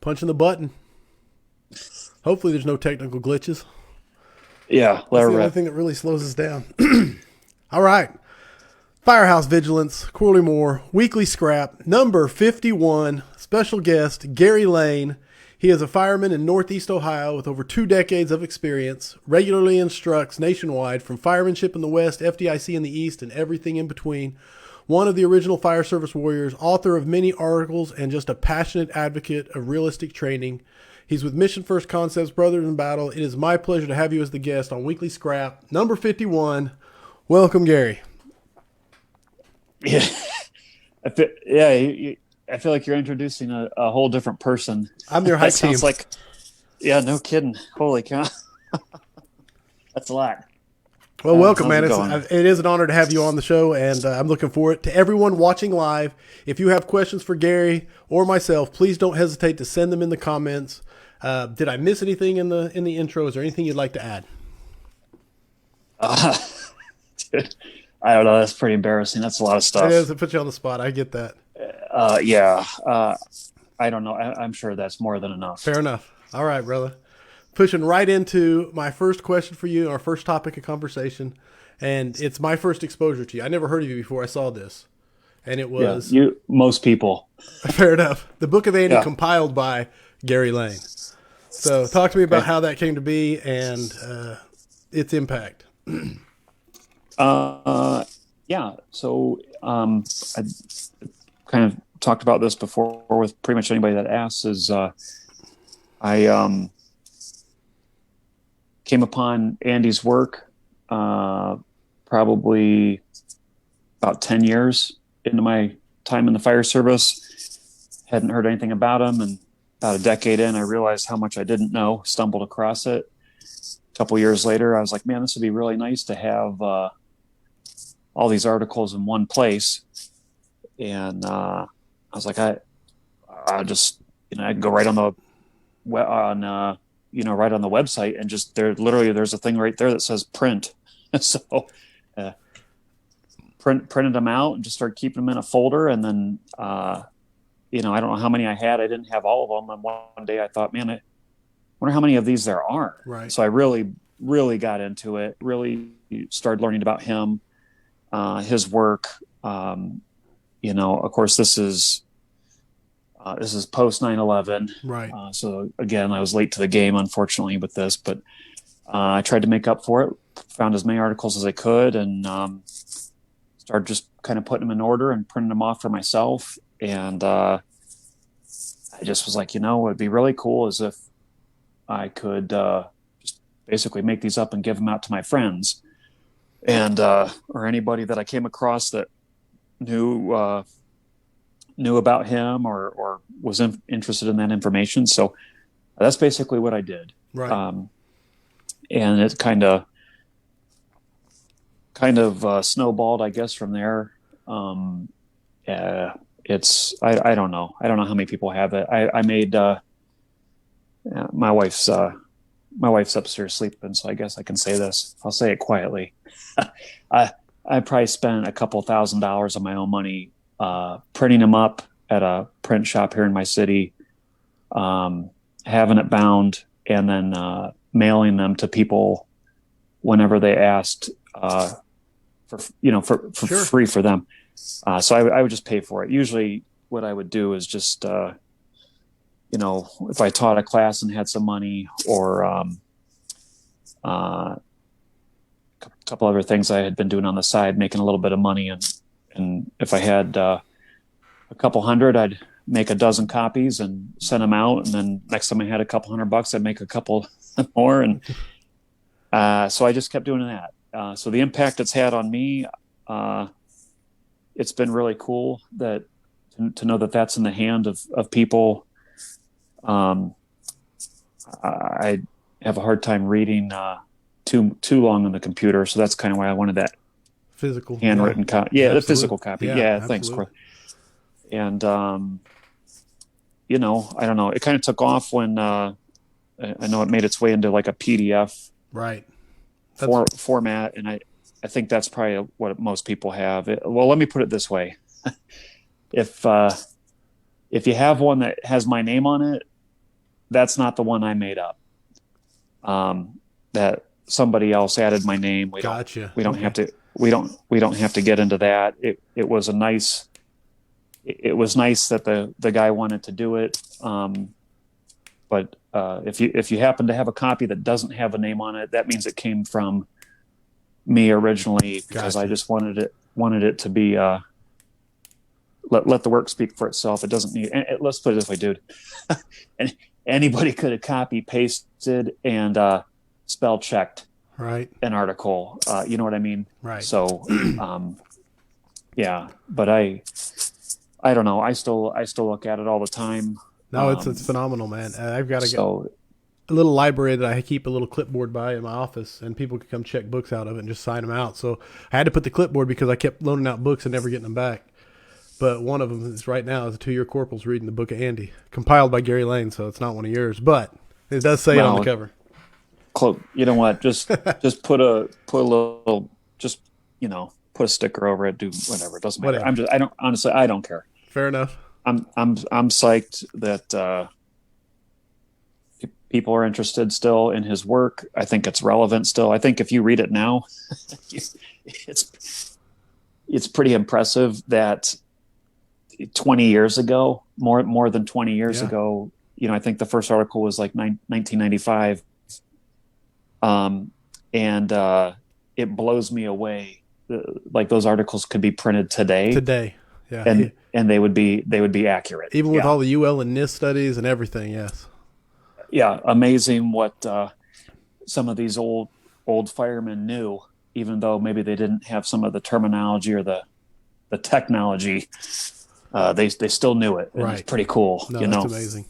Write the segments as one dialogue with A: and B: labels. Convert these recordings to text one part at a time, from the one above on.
A: punching the button. Hopefully there's no technical glitches.
B: Yeah,
A: That's the only thing that really slows us down. All right. Firehouse Vigilance, Corley Moore, Weekly Scrap, number 51, special guest, Gary Lane. He is a fireman in Northeast Ohio with over 2 decades of experience, regularly instructs nationwide from firemanship in the West, FDIC in the East, and everything in between. One of the original fire service warriors, author of many articles, and just a passionate advocate of realistic training. He's with Mission First Concepts, Brothers in Battle. It is my pleasure to have you as the guest on Weekly Scrap, number 51. Welcome, Gary.
B: Yeah, I feel like you're introducing a whole different person.
A: I'm your hype team.
B: Sounds like, yeah, no kidding. Holy cow. That's a lot.
A: Well, welcome, man. It is an honor to have you on the show, and I'm looking forward to everyone watching live. If you have questions for Gary or myself, please don't hesitate to send them in the comments. Did I miss anything in the intro? Is there anything you'd like to add?
B: Dude, I don't know. That's pretty embarrassing. That's a lot of stuff.
A: It is. It puts you on the spot. I get that.
B: Yeah. I don't know. I'm sure that's more than enough.
A: Fair enough. All right, brother. Pushing right into my first question for you, our first topic of conversation, and it's my first exposure to you. I never heard of you before I saw this, and it was
B: most people.
A: Fair enough. The Book of Andy, compiled by Gary Lane. So, talk to me about how that came to be and its impact.
B: Yeah. So, I kind of talked about this before with pretty much anybody that asks. Is I came upon Andy's work probably about 10 years into my time in the fire service. Hadn't heard anything about him, and about a decade in, I realized how much I didn't know. Stumbled across it. A couple years later, I was like, man, this would be really nice to have all these articles in one place. And I was like, I just, I can go right on the right on the website, and just there's a thing right there that says print. So printed them out and just started keeping them in a folder. And then I don't know how many I had. I didn't have all of them. And one day I thought, man, I wonder how many of these there are.
A: Right.
B: So I really got into it, really started learning about him, his work. Of course, this is post 9/11.
A: Right.
B: So again, I was late to the game, unfortunately, with this, but I tried to make up for it, found as many articles as I could, and started just kind of putting them in order and printing them off for myself. And I just was like, what would be really cool is if I could just basically make these up and give them out to my friends, and or anybody that I came across that knew about him or was interested in that information. So that's basically what I did.
A: Right.
B: And it kind of snowballed, I guess, from there. I don't know. I don't know how many people have it. I made my wife's upstairs sleeping, so I guess I can say this. I'll say it quietly. I probably spent a couple $1,000s of my own money printing them up at a print shop here in my city, having it bound, and then mailing them to people whenever they asked for
A: Sure.
B: free for them. So I would just pay for it. Usually what I would do is just, if I taught a class and had some money, or a couple other things I had been doing on the side, making a little bit of money. And if I had a couple hundred, I'd make a dozen copies and send them out. And then next time I had a couple $100, I'd make a couple more. And so I just kept doing that. So the impact it's had on me, it's been really cool to know that that's in the hand of people. I have a hard time reading too long on the computer, so that's kind of why I wanted that
A: physical
B: handwritten copy. Yeah, the physical copy. Yeah, thanks,
A: absolutely.
B: Corey. And I don't know. It kind of took off when I know it made its way into like a PDF
A: right
B: format, and I think that's probably what most people have. Well, let me put it this way: if you have one that has my name on it, that's not the one I made up. That somebody else added my name.
A: Gotcha.
B: We don't
A: Okay.
B: have to. We don't have to get into that. It was a nice. It was nice that the guy wanted to do it. But if you happen to have a copy that doesn't have a name on it, that means it came from me originally, because
A: Gotcha.
B: I just wanted it to be let the work speak for itself. It doesn't need. And let's put it this way, dude. And anybody could have copy pasted and spell checked
A: Right.
B: an article. You know what I mean?
A: Right.
B: So yeah, but I don't know. I still look at it all the time.
A: No, it's phenomenal, man. I've got
B: So
A: a little library that I keep a little clipboard by in my office, and people can come check books out of it and just sign them out. So I had to put the clipboard because I kept loaning out books and never getting them back. But one of them is right now is a 2-year corporal's reading the book of Andy, compiled by Gary Lane, so it's not one of yours, but it does say it on the cover.
B: You know what? Just put a little, just put a sticker over it. Do whatever. It doesn't matter.
A: Whatever.
B: I don't care.
A: Fair enough.
B: I'm psyched that people are interested still in his work. I think it's relevant still. I think if you read it now, it's pretty impressive that 20 years ago, more than 20 years ago, I think the first article was like 1995. And it blows me away. Like those articles could be printed today.
A: Yeah.
B: And they would be accurate.
A: Even with all the UL and NIST studies and everything. Yes.
B: Yeah. Amazing what, some of these old firemen knew, even though maybe they didn't have some of the terminology or the technology. They still knew it. And
A: right.
B: It's pretty cool.
A: No, that's amazing.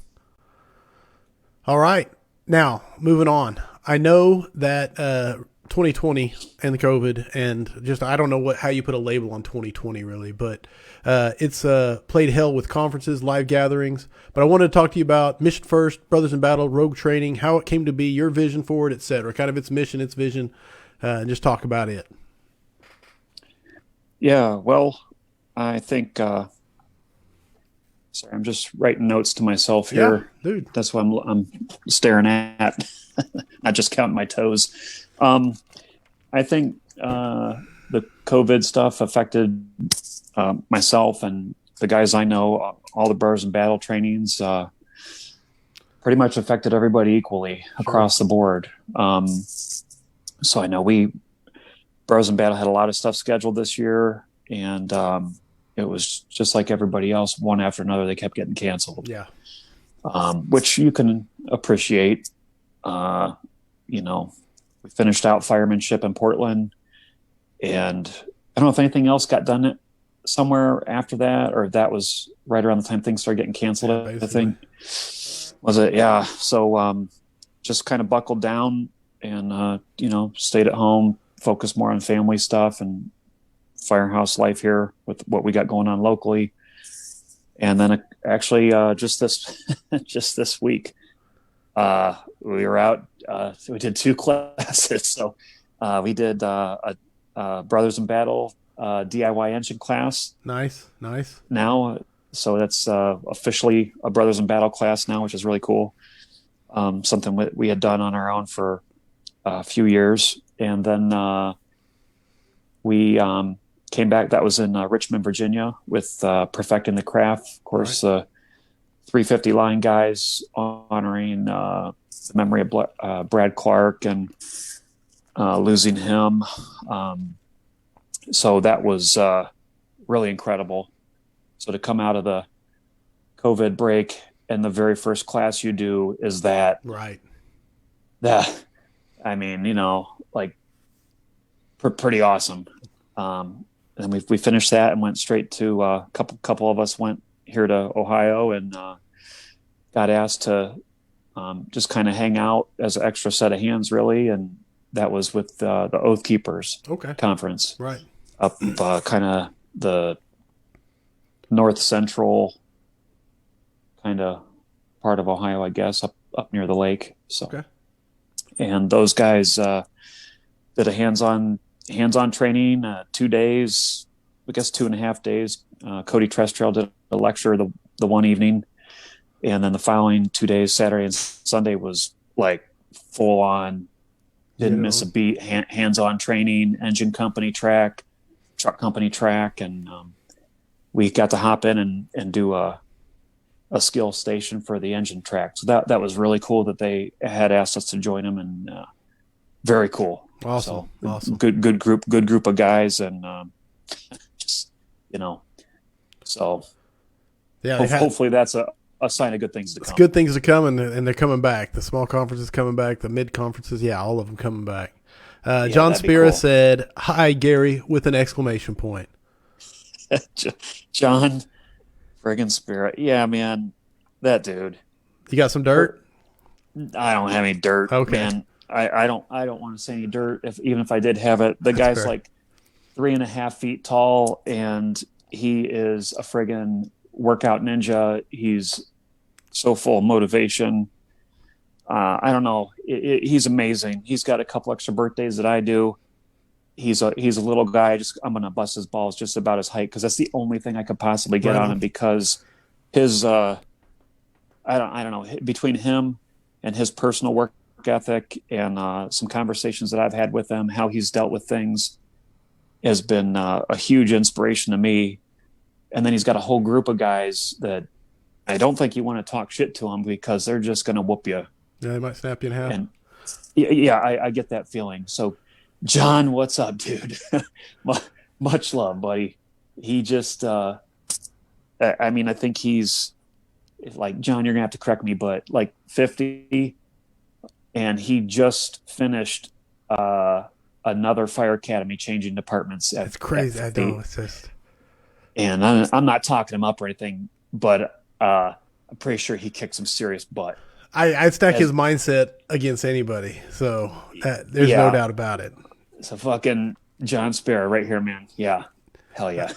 A: All right. Now moving on. I know that 2020 and the COVID and just I don't know how you put a label on 2020 really, but it's played hell with conferences, live gatherings. But I wanted to talk to you about Mission First, Brothers in Battle, Rogue Training, how it came to be, your vision for it, etc. Kind of its mission, its vision, and just talk about it.
B: Yeah, well, I think. Sorry, I'm just writing notes to myself here.
A: Yeah, dude.
B: That's what I'm staring at. Not just counting my toes. I think the COVID stuff affected myself and the guys I know. All the Brothers in Battle trainings pretty much affected everybody equally across the board. So I know Brothers in Battle had a lot of stuff scheduled this year, and it was just like everybody else. One after another, they kept getting canceled.
A: Yeah,
B: which you can appreciate. We finished out firemanship in Portland, and I don't know if anything else got done somewhere after that, or if that was right around the time things started getting canceled. I think was it. Yeah. So just kind of buckled down and stayed at home, focused more on family stuff and Firehouse life here with what we got going on locally. And then actually just this week, we were out. We did 2 classes. So we did a Brothers in Battle DIY engine class.
A: Nice.
B: Now, so that's officially a Brothers in Battle class now, which is really cool. Something we had done on our own for a few years, and then we came back. That was in Richmond, Virginia, with Perfecting the Craft. Of course, 350 line guys honoring the memory of Brad Clark and losing him. So that was really incredible. So to come out of the COVID break and the very first class you do is that.
A: Right.
B: That, I mean, pretty awesome. And we finished that and went straight to a couple of us went here to Ohio and got asked to just kind of hang out as an extra set of hands, really. And that was with the Oath Keepers conference,
A: right?
B: Up kind of the north central kind of part of Ohio, I guess, up near the lake. So, and those guys did a hands-on training, 2 days, I guess 2.5 days. Cody Trestrail did a lecture the one evening, And then the following 2 days, Saturday and Sunday, was like full on, didn't miss a beat, hands-on training, engine company track, truck company track. And we got to hop in and do a skill station for the engine track. So that was really cool that they had asked us to join them, and very cool.
A: Awesome.
B: So,
A: awesome.
B: Good group of guys. And just, so
A: Yeah.
B: hopefully that's a sign of good things to come.
A: It's good things are coming, and they're coming back. The small conferences coming back, the mid conferences, yeah, all of them coming back. John Spira
B: cool.
A: said, "Hi, Gary," with an exclamation point.
B: John friggin' Spira. Yeah, man, that dude.
A: You got some dirt?
B: I don't have any dirt,
A: Okay.
B: man. I don't want to say any dirt. Even if I did have it, the
A: That's
B: guy's
A: fair.
B: like 3.5 feet tall, and he is a friggin' workout ninja. He's so full of motivation. I don't know. He's amazing. He's got a couple extra birthdays that I do. He's a little guy. I'm gonna bust his balls just about his height, because that's the only thing I could possibly get on him, because his I don't know, between him and his personal work ethic and some conversations that I've had with him, how he's dealt with things has been a huge inspiration to me. And then he's got a whole group of guys that I don't think you want to talk shit to them, because they're just going to whoop you.
A: Yeah, they might snap you in half.
B: And yeah, I get that feeling. So, John, what's up, dude? Much love, buddy. He just, I think he's like, John, you're going to have to correct me, but like 50, and he just finished another fire academy, changing departments.
A: It's crazy. I know. It's just.
B: And I'm not talking him up or anything, but I'm pretty sure he kicked some serious butt.
A: I'd stack his mindset against anybody, so there's no doubt about it.
B: So fucking John Spira right here, man. Yeah, hell yeah.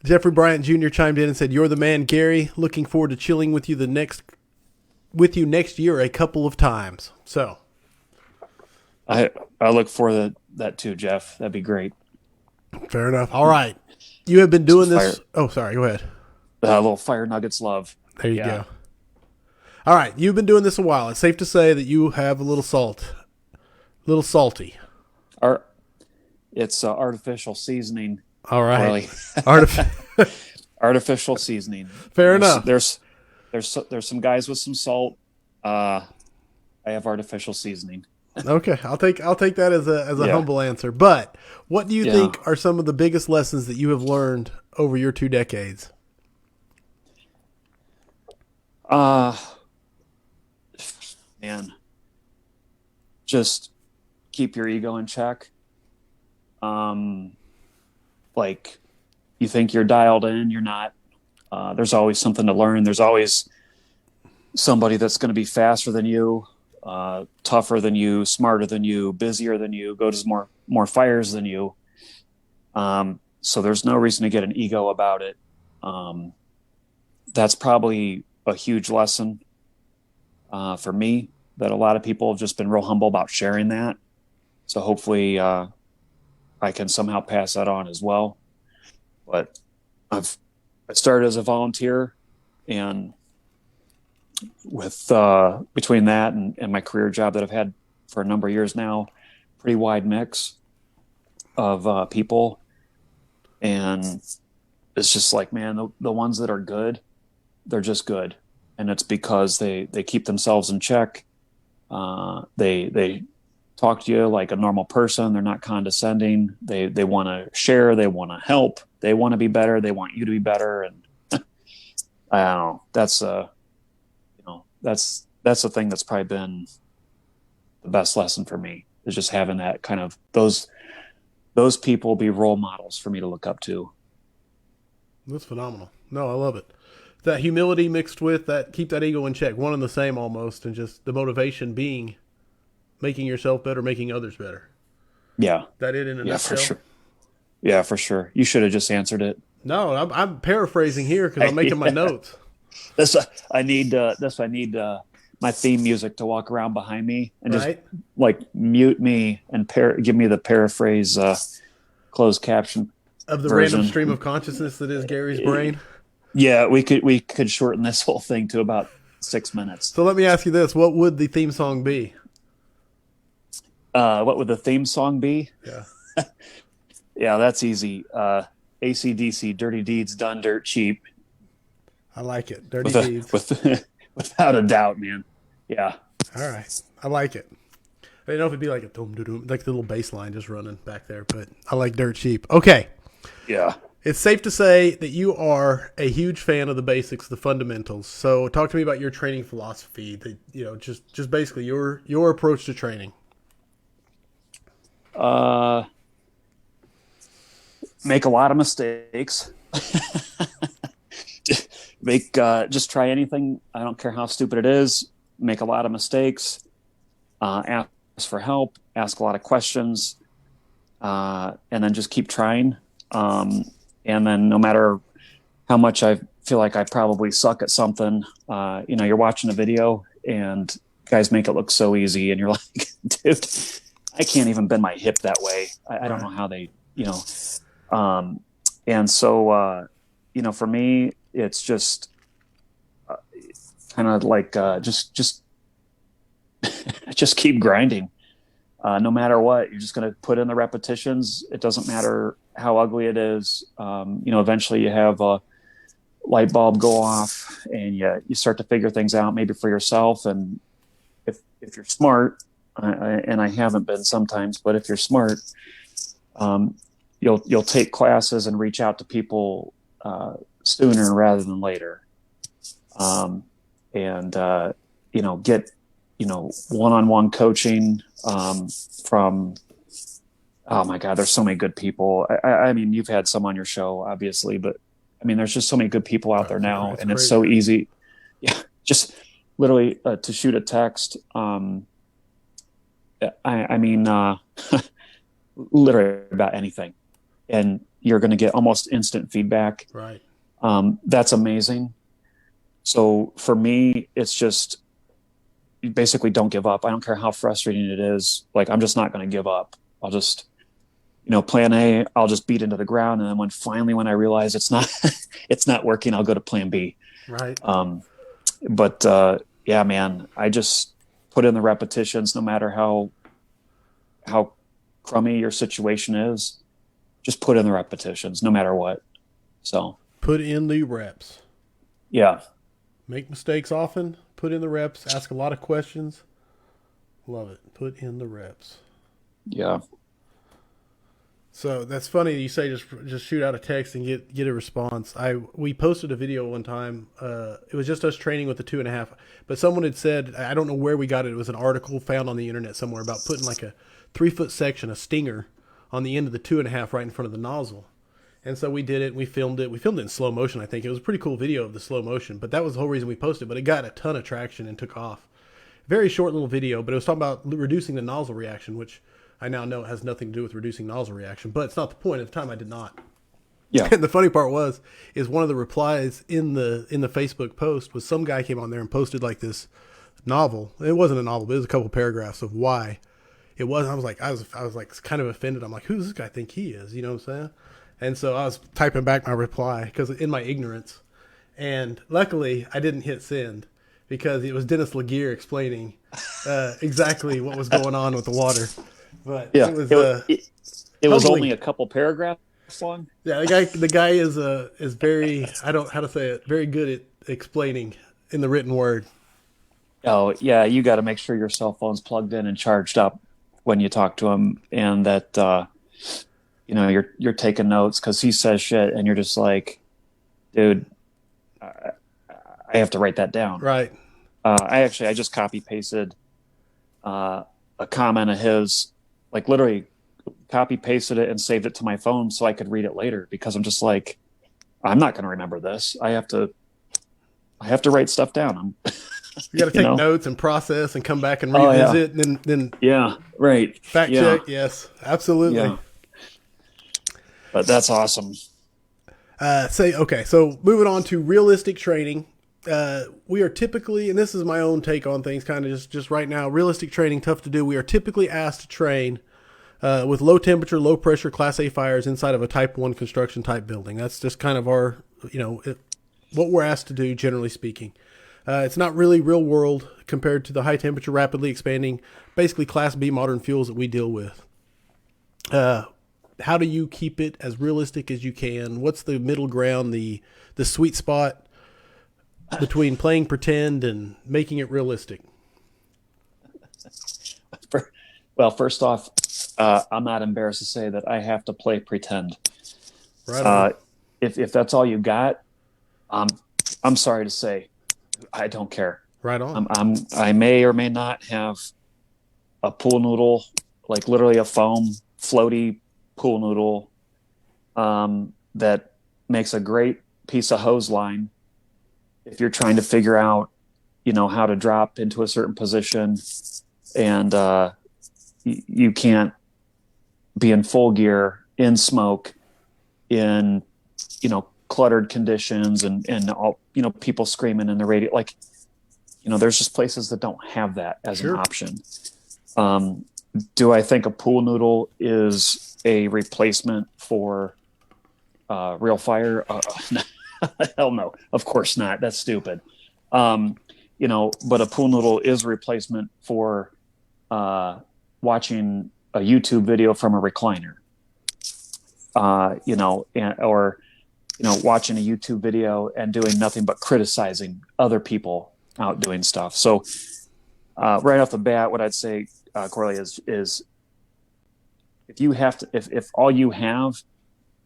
A: Jeffrey Bryant Jr. chimed in and said, "You're the man, Gary. Looking forward to chilling with you next year a couple of times." So,
B: I look forward to that too, Jeff. That'd be great.
A: Fair enough. All right, you have been doing this. Oh, sorry. Go ahead.
B: A little Fire Nuggets love.
A: There you go. All right, you've been doing this a while. It's safe to say that you have a little salty.
B: It's artificial seasoning.
A: All right,
B: artificial seasoning.
A: Fair enough.
B: There's some guys with some salt. I have artificial seasoning.
A: Okay, I'll take that as a humble answer. But what do you think are some of the biggest lessons that you have learned over your 2 decades?
B: Man, just keep your ego in check. Like, you think you're dialed in, you're not. There's always something to learn. There's always somebody that's going to be faster than you, tougher than you, smarter than you, busier than you, go to more fires than you. So there's no reason to get an ego about it. That's probably a huge lesson for me, that a lot of people have just been real humble about sharing that. So hopefully I can somehow pass that on as well. But I started as a volunteer, and with between that and my career job that I've had for a number of years now, pretty wide mix of people. And it's just like, man, the ones that are good, they're just good. And it's because they keep themselves in check. They talk to you like a normal person. They're not condescending. They want to share. They want to help. They want to be better. They want you to be better. And I don't know. That's the thing that's probably been the best lesson for me, is just having that kind of those people be role models for me to look up to.
A: That's phenomenal. No, I love it. That humility mixed with that, keep that ego in check, one and the same almost, and just the motivation being making yourself better, making others better.
B: Yeah.
A: That it in a nutshell?
B: For sure. Yeah, for sure. You should have just answered it.
A: No, I'm paraphrasing here because I'm making my notes.
B: I need my theme music to walk around behind me and just like mute me and give me the paraphrase closed caption
A: of the
B: version.
A: Random stream of consciousness that is Gary's brain.
B: Yeah, we could shorten this whole thing to about 6 minutes.
A: So let me ask you this: what would the theme song be?
B: What would the theme song be?
A: Yeah,
B: Yeah, that's easy. AC/DC, Dirty Deeds Done Dirt Cheap,
A: I like it. Dirty
B: with a
A: Deeds.
B: with without a doubt, man. Yeah,
A: All right, I like it. I didn't know if it'd be like a dum dum dum, like the little bass line just running back there, but I like Dirt Cheap. Okay,
B: yeah.
A: it's safe to say that you are a huge fan of the basics, the fundamentals. So talk to me about your training philosophy. That just basically your approach to training.
B: Uh, make a lot of mistakes. Just try anything. I don't care how stupid it is. Make a lot of mistakes. Ask for help. Ask a lot of questions, and then just keep trying. And then no matter how much I feel like I probably suck at something, you're watching a video and guys make it look so easy, and you're like, dude, I can't even bend my hip that way. I don't know how they, and so, for me, it's just kind of like just just keep grinding. No matter what, you're just going to put in the repetitions. It doesn't matter how ugly it is. Eventually you have a light bulb go off, and you start to figure things out, maybe for yourself. And if you're smart, and I haven't been sometimes, but if you're smart, you'll take classes and reach out to people sooner rather than later, and get one-on-one coaching from. Oh my God, there's so many good people. I mean, you've had some on your show, obviously, but I mean, there's just so many good people out there now, and it's so easy. Yeah, just literally to shoot a text. I mean, literally about anything, and you're going to get almost instant feedback.
A: Right.
B: That's amazing. So for me, it's just you basically don't give up. I don't care how frustrating it is. Like, I'm just not going to give up. I'll just, plan A, I'll just beat into the ground. And then when I realize it's not working, I'll go to plan B.
A: Right.
B: Yeah, man, I just put in the repetitions, no matter how crummy your situation is, just put in the repetitions, no matter what. So
A: put in the reps.
B: Yeah.
A: Make mistakes often, put in the reps, ask a lot of questions. Love it. Put in the reps.
B: Yeah.
A: So that's funny. You say just shoot out a text and get a response. We posted a video one time. It was just us training with the 2.5. But someone had said, I don't know where we got it. It was an article found on the internet somewhere about putting like a 3-foot section, a stinger, on the end of the 2.5 right in front of the nozzle. And so we did it. And we filmed it. We filmed it in slow motion. I think it was a pretty cool video of the slow motion. But that was the whole reason we posted. But it got a ton of traction and took off. Very short little video. But it was talking about reducing the nozzle reaction, which I now know it has nothing to do with reducing nozzle reaction, but it's not the point. At the time, I did not.
B: Yeah.
A: And the funny part is one of the replies in the Facebook post was some guy came on there and posted like this novel. It wasn't a novel, but it was a couple paragraphs of why it was. I was like kind of offended. I'm like, who does this guy think he is? You know what I'm saying? And so I was typing back my reply because in my ignorance, and luckily I didn't hit send because it was Dennis Laguerre explaining exactly what was going on with the water. But
B: yeah, it was
A: humbling.
B: only a couple paragraphs long.
A: Yeah, the guy is very, I don't how to say it, very good at explaining in the written word.
B: Oh yeah, you got to make sure your cell phone's plugged in and charged up when you talk to him, and that you're taking notes because he says shit, and you're just like, dude, I have to write that down.
A: Right.
B: I just copy pasted a comment of his. Like literally copy pasted it and saved it to my phone so I could read it later because I'm just like, I'm not going to remember this. I have to write stuff down.
A: You got to take notes and process and come back and revisit and then
B: yeah, right.
A: Fact check. Yes, absolutely.
B: Yeah. But that's awesome.
A: So moving on to realistic training. We are typically, and this is my own take on things, kind of just right now, realistic training, tough to do. We are typically asked to train with low temperature, low pressure Class A fires inside of a Type 1 construction type building. That's just kind of our, what we're asked to do, generally speaking. It's not really real world compared to the high temperature, rapidly expanding, basically Class B modern fuels that we deal with. How do you keep it as realistic as you can? What's the middle ground, the sweet spot between playing pretend and making it realistic?
B: Well, first off, I'm not embarrassed to say that I have to play pretend.
A: Right on.
B: If that's all you got, I'm sorry to say, I don't care.
A: Right on.
B: I may or may not have a pool noodle, like literally a foam floaty pool noodle, that makes a great piece of hose line if you're trying to figure out, how to drop into a certain position, and you can't be in full gear, in smoke, in cluttered conditions, and all, people screaming in the radio. Like, there's just places that don't have that as an option. Do I think a pool noodle is a replacement for real fire? Hell no, of course not. That's stupid. But a pool noodle is a replacement for watching a YouTube video from a recliner, or watching a YouTube video and doing nothing but criticizing other people out doing stuff. So right off the bat, what I'd say, Corley, is if all you have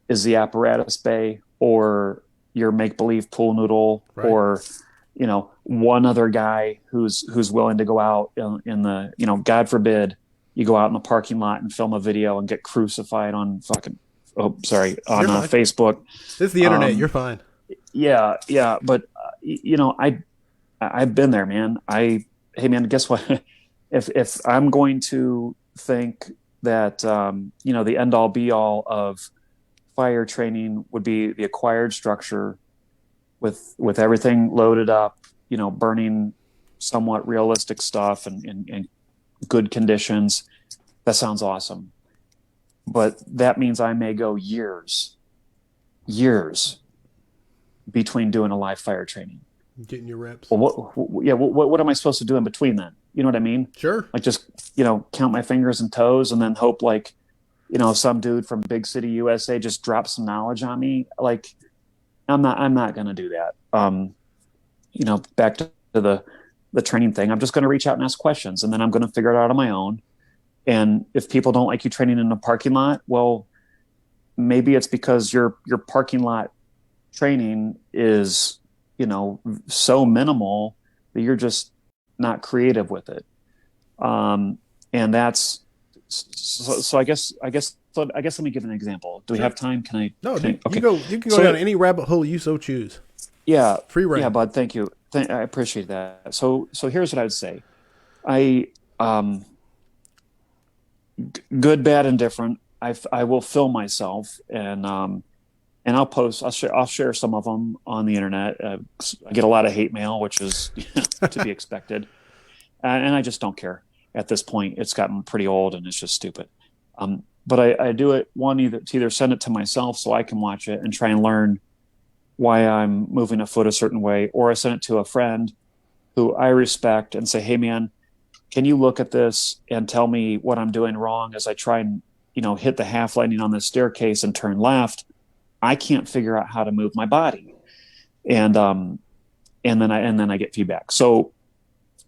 B: is the apparatus bay or your make-believe pool noodle, right, or one other guy who's willing to go out in the, God forbid you go out in the parking lot and film a video and get crucified on Facebook.
A: This is the internet. You're fine.
B: Yeah. But I've been there, man. Hey man, guess what? If I'm going to think that, the end all be all of fire training would be the acquired structure with everything loaded up, burning somewhat realistic stuff and good conditions, that sounds awesome. But that means I may go years between doing a live fire training.
A: Getting your reps.
B: Well, what am I supposed to do in between then? You know what I mean?
A: Sure.
B: Like just, count my fingers and toes and then hope some dude from big city USA just drops some knowledge on me. Like, I'm not going to do that. Back to the training thing, I'm just going to reach out and ask questions, and then I'm going to figure it out on my own. And if people don't like you training in a parking lot, well, maybe it's because your parking lot training is, so minimal that you're just not creative with it. And that's, so I guess let me give an example. Do we have time? Can I? No,
A: okay. You can go down any rabbit hole you so choose.
B: Yeah.
A: Free reign.
B: Yeah, bud. Thank you. I appreciate that. So here's what I would say. Good, bad, and different. I will film myself and I'll post. I'll share some of them on the internet. I get a lot of hate mail, which is to be expected, and I just don't care. At this point, it's gotten pretty old and it's just stupid. But I do it to either send it to myself so I can watch it and try and learn why I'm moving a foot a certain way, or I send it to a friend who I respect and say, hey man, can you look at this and tell me what I'm doing wrong as I try and, hit the half landing on this staircase and turn left? I can't figure out how to move my body. And then I get feedback. So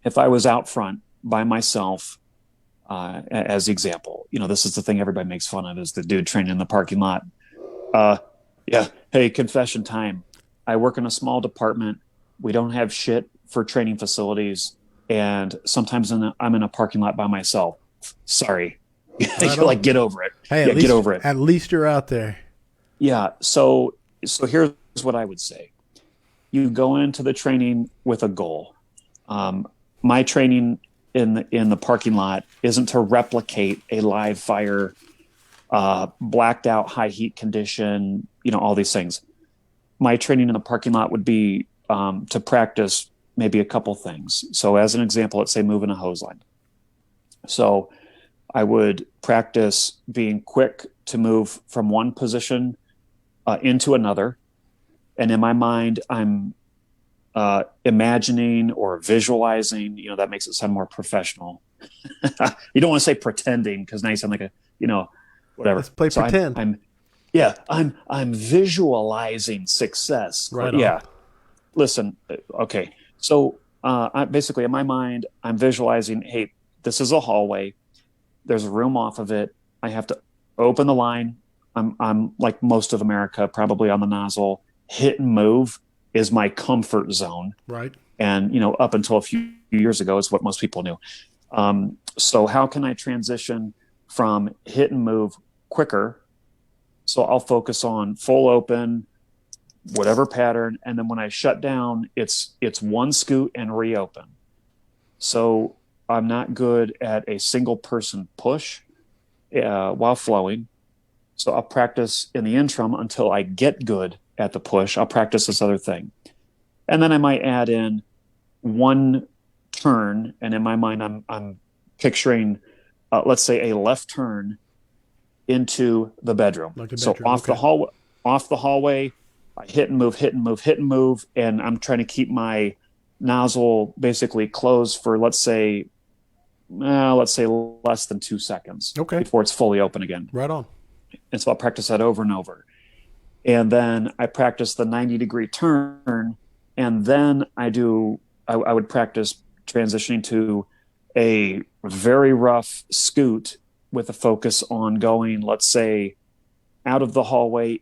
B: if I was out front by myself, as the example, this is the thing everybody makes fun of, is the dude training in the parking lot. Yeah. Hey, confession time. I work in a small department. We don't have shit for training facilities. And sometimes I'm in a parking lot by myself. Sorry. Like, get over it.
A: Hey, get over it. At least you're out there.
B: Yeah. So here's what I would say. You go into the training with a goal. My training in the parking lot isn't to replicate a live fire, blacked out high heat condition, all these things. My training in the parking lot would be to practice maybe a couple things. So as an example, let's say moving a hose line. So I would practice being quick to move from one position into another. And in my mind, I'm imagining or visualizing, that makes it sound more professional. You don't want to say pretending, because now you sound like whatever.
A: Let's play
B: So
A: pretend.
B: I'm visualizing success.
A: Right on.
B: Yeah. Listen. Okay. So basically in my mind, I'm visualizing, hey, this is a hallway. There's a room off of it. I have to open the line. I'm like most of America, probably on the nozzle. Hit and move is my comfort zone.
A: Right.
B: And, up until a few years ago, it's what most people knew. So how can I transition from hit and move quicker? So I'll focus on full open, whatever pattern. And then when I shut down, it's one scoot and reopen. So I'm not good at a single person push while flowing. So I'll practice in the interim until I get good at the push. I'll practice this other thing. And then I might add in one turn. And in my mind, I'm picturing, let's say, a left turn into the bedroom. So off the hallway, I hit and move. And I'm trying to keep my nozzle basically closed for, let's say less than 2 seconds before it's fully open again.
A: Right on.
B: And so I'll practice that over and over. And then I practice the 90-degree turn. And then I would practice transitioning to a very rough scoot with a focus on going, let's say, out of the hallway,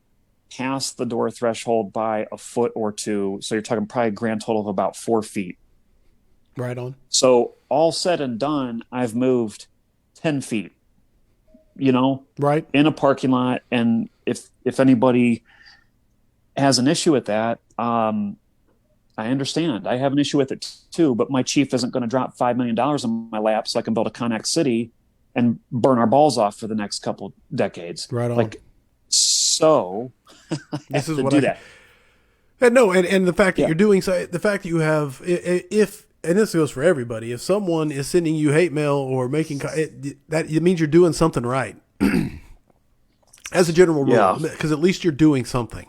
B: past the door threshold by a foot or two. So you're talking probably a grand total of about 4 feet.
A: Right on.
B: So all said and done, I've moved 10 feet,
A: right,
B: in a parking lot. And if anybody has an issue with that, I understand. I have an issue with it too, but my chief isn't going to drop $5 million in my lap so I can build a Connex City and burn our balls off for the next couple decades.
A: Right on.
B: So
A: this is
B: what
A: I do that. And no, and the fact that you're doing so, the fact that you have, if and this goes for everybody, if someone is sending you hate mail or making it means you're doing something right. As a general rule, because at least you're doing something.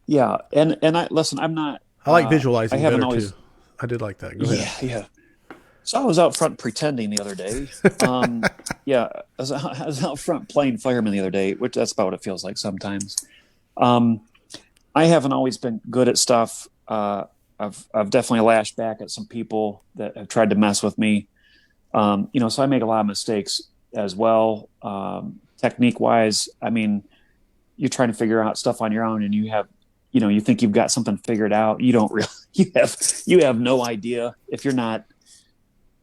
B: Yeah, and I listen. I'm not.
A: I like visualizing.
B: I haven't
A: better
B: always.
A: Too. I did like that. Go ahead.
B: Yeah. So I was out front pretending the other day. I was out front playing fireman the other day, which that's about what it feels like sometimes. I haven't always been good at stuff. I've definitely lashed back at some people that have tried to mess with me. So I make a lot of mistakes as well. Technique wise, I mean, you're trying to figure out stuff on your own, and you have, you think you've got something figured out. You don't really. You have no idea. If you're not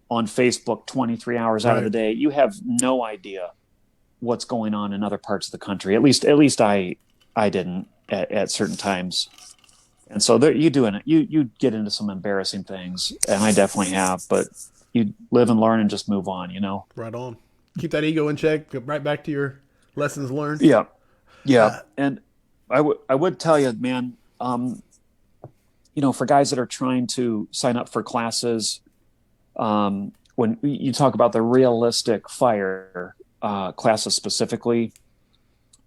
B: on Facebook 23 hours out of the day, you have no idea what's going on in other parts of the country. At least I didn't at certain times. And so you doing it. You get into some embarrassing things, and I definitely have. But you live and learn and just move on.
A: Right on. Keep that ego in check. Get right back to your lessons learned.
B: Yeah. And I would tell you, man. For guys that are trying to sign up for classes, when you talk about the realistic fire classes specifically,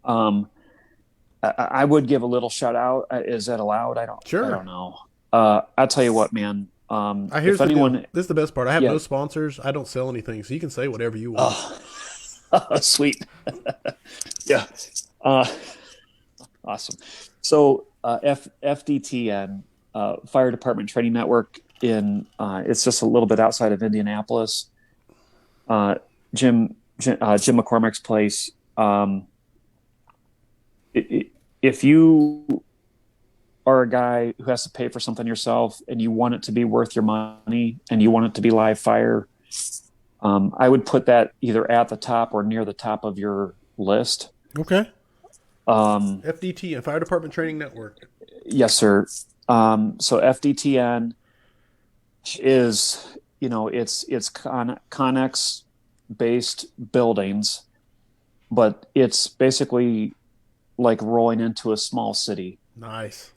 B: I would give a little shout out. Is that allowed? I don't know. I'll tell you what, man.
A: Here's the deal. This is the best part. I have no sponsors. I don't sell anything, so you can say whatever you want.
B: Sweet. Yeah. Awesome. So FDTN, Fire Department Training Network, it's just a little bit outside of Indianapolis. Jim McCormick's place. If you are a guy who has to pay for something yourself and you want it to be worth your money and you want it to be live fire, I would put that either at the top or near the top of your list.
A: Okay. FDTN, Fire Department Training Network.
B: Yes, sir. So FDTN is, it's Connex based buildings, but it's basically like rolling into a small city.
A: Nice.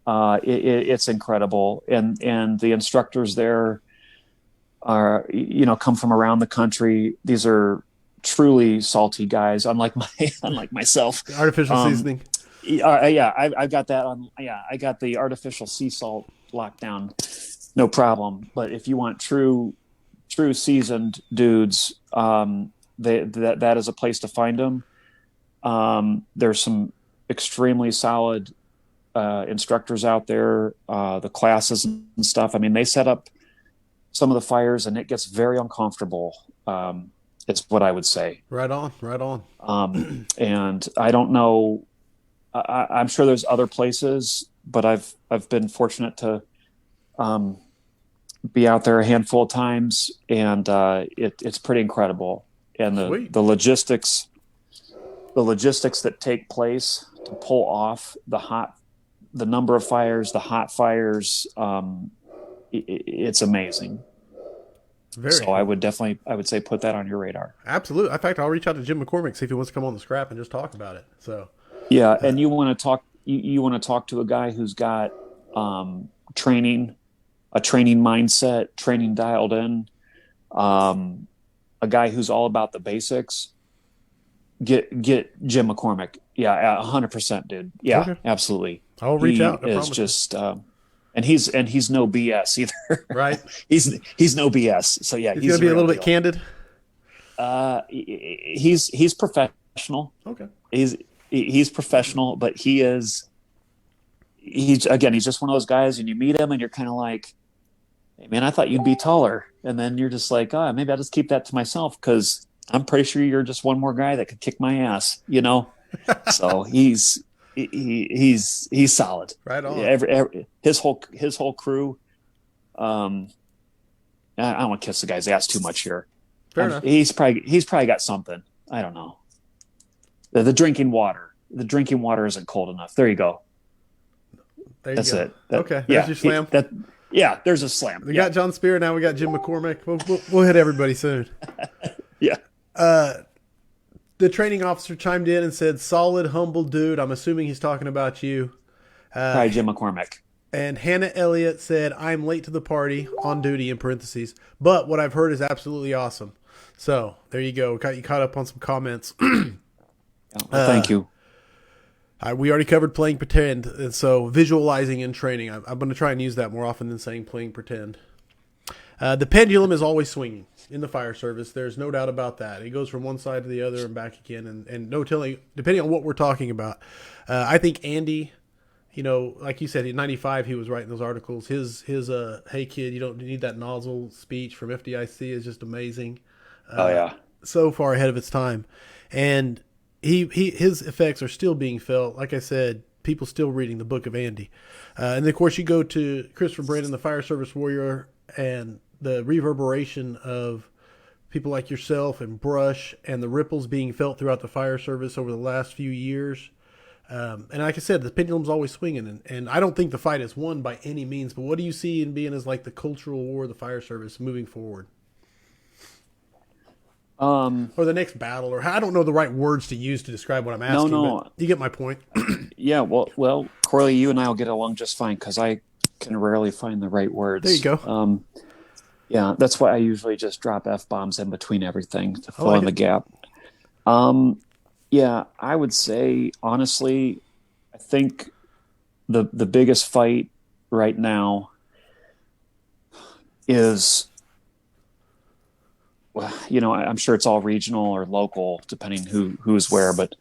B: It's incredible. And the instructors there are, come from around the country. These are truly salty guys, unlike myself.
A: Artificial seasoning.
B: Yeah, I've got that on. Yeah, I got the artificial sea salt lockdown, no problem. But if you want true seasoned dudes, that is a place to find them. There's some extremely solid instructors out there. The classes and stuff. I mean, they set up some of the fires, and it gets very uncomfortable. It's what I would say.
A: Right on, right on.
B: And I don't know. I'm sure there's other places, but I've been fortunate to be out there a handful of times, and it's pretty incredible. And
A: Sweet.
B: the logistics that take place to pull off the number of fires, the hot fires, it's amazing.
A: Very
B: So
A: cool.
B: I would say put that on your radar.
A: Absolutely. In fact, I'll reach out to Jim McCormick, see if he wants to come on the scrap and just talk about it. So
B: Yeah, and you want to talk to a guy who's got training, a training mindset, training dialed in, a guy who's all about the basics. Get Jim McCormick. Yeah, 100%, dude. Yeah,
A: Okay.
B: absolutely.
A: I'll reach out. I
B: Is
A: promise you.
B: just and he's no BS either.
A: Right.
B: He's no BS. So yeah,
A: He's going to be a
B: the
A: little
B: real
A: bit
B: deal.
A: candid.
B: He's professional.
A: Okay.
B: He's professional, but he's just one of those guys, and you meet him and you're kind of like, hey man, I thought you'd be taller. And then you're just like, oh, maybe I'll just keep that to myself because I'm pretty sure you're just one more guy that could kick my ass, you know? So he's solid.
A: Right on.
B: His whole crew. I don't want to kiss the guy's ass too much here.
A: Fair enough.
B: He's probably got something. I don't know. The drinking water. The drinking water isn't cold enough. There you go.
A: There you
B: That's
A: go.
B: it.
A: Okay. There's your slam.
B: There's a slam.
A: We got John Spear. Now we got Jim McCormick. We'll hit everybody soon.
B: Yeah.
A: The training officer chimed in and said, solid, humble dude. I'm assuming he's talking about you.
B: Probably Jim McCormick.
A: And Hannah Elliott said, I'm late to the party, on duty in parentheses. But what I've heard is absolutely awesome. So there you go. Got you caught up on some comments.
B: Thank you.
A: We already covered playing pretend. And so visualizing and training. I'm going to try and use that more often than saying playing pretend. The pendulum is always swinging in the fire service. There's no doubt about that. It goes from one side to the other and back again. And no telling, depending on what we're talking about. I think Andy, you know, like you said, in 95, he was writing those articles. His hey kid, you don't need that nozzle speech from FDIC is just amazing.
B: Oh yeah.
A: So far ahead of its time. And his effects are still being felt. Like I said, people still reading the book of Andy. And then, of course, you go to Christopher Brandon, the fire service warrior, and the reverberation of people like yourself and Brush and the ripples being felt throughout the fire service over the last few years. And like I said, the pendulum's always swinging. And I don't think the fight is won by any means. But what do you see in being as like the cultural war of the fire service moving forward? Or the next battle, or I don't know the right words to use to describe what I'm asking.
B: No.
A: But you get my point.
B: Yeah. Well, Corley, you and I will get along just fine because I can rarely find the right words.
A: There you go.
B: Yeah, that's why I usually just drop F-bombs in between everything to fill
A: like
B: in the
A: it.
B: gap. Yeah, I would say, honestly, I think the biggest fight right now is, well, you know, I'm sure it's all regional or local, depending who's where. But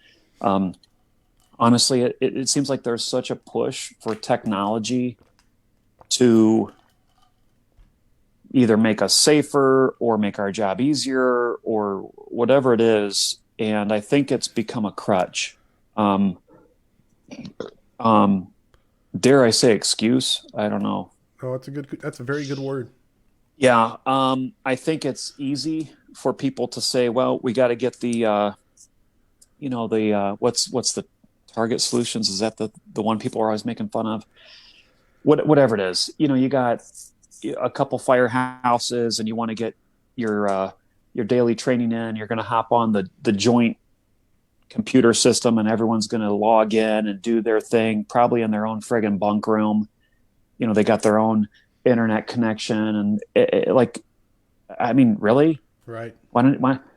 B: honestly, it seems like there's such a push for technology to either make us safer or make our job easier or whatever it is. And I think it's become a crutch. Dare I say excuse? I don't know.
A: Oh, that's a very good word.
B: Yeah. I think it's easy for people to say, well, we got to get the, what's the Target Solutions? Is that the one people are always making fun of? Whatever it is, you know, you got a couple firehouses and you want to get your daily training in. You're going to hop on the joint computer system and everyone's going to log in and do their thing, probably in their own friggin' bunk room. You know, they got their own internet connection and I mean, really?
A: Right.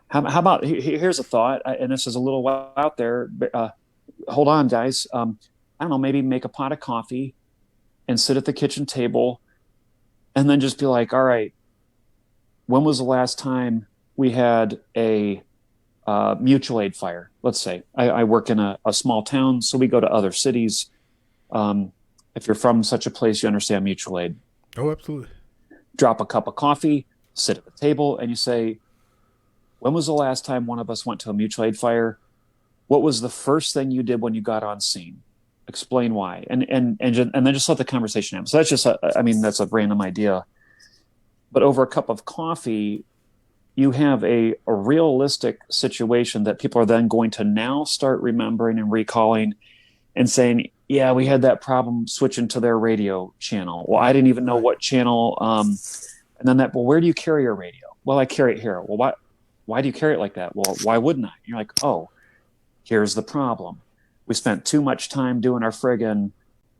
B: How about, here's a thought, and this is a little out there, hold on, guys. I don't know, maybe make a pot of coffee and sit at the kitchen table and then just be like, all right, when was the last time we had a mutual aid fire? Let's say I work in a small town, so we go to other cities. Um, if you're from such a place, you understand mutual aid.
A: Oh, absolutely.
B: Drop a cup of coffee, sit at the table, and you say, when was the last time one of us went to a mutual aid fire? What was the first thing you did when you got on scene? Explain why, and then just let the conversation happen. So that's just, I mean, that's a random idea. But over a cup of coffee, you have a realistic situation that people are then going to now start remembering and recalling and saying, yeah, we had that problem switching to their radio channel. Well, I didn't even know what channel. And then well, where do you carry your radio? Well, I carry it here. Well, why do you carry it like that? Well, why wouldn't I? And you're like, oh, here's the problem. We spent too much time doing our friggin'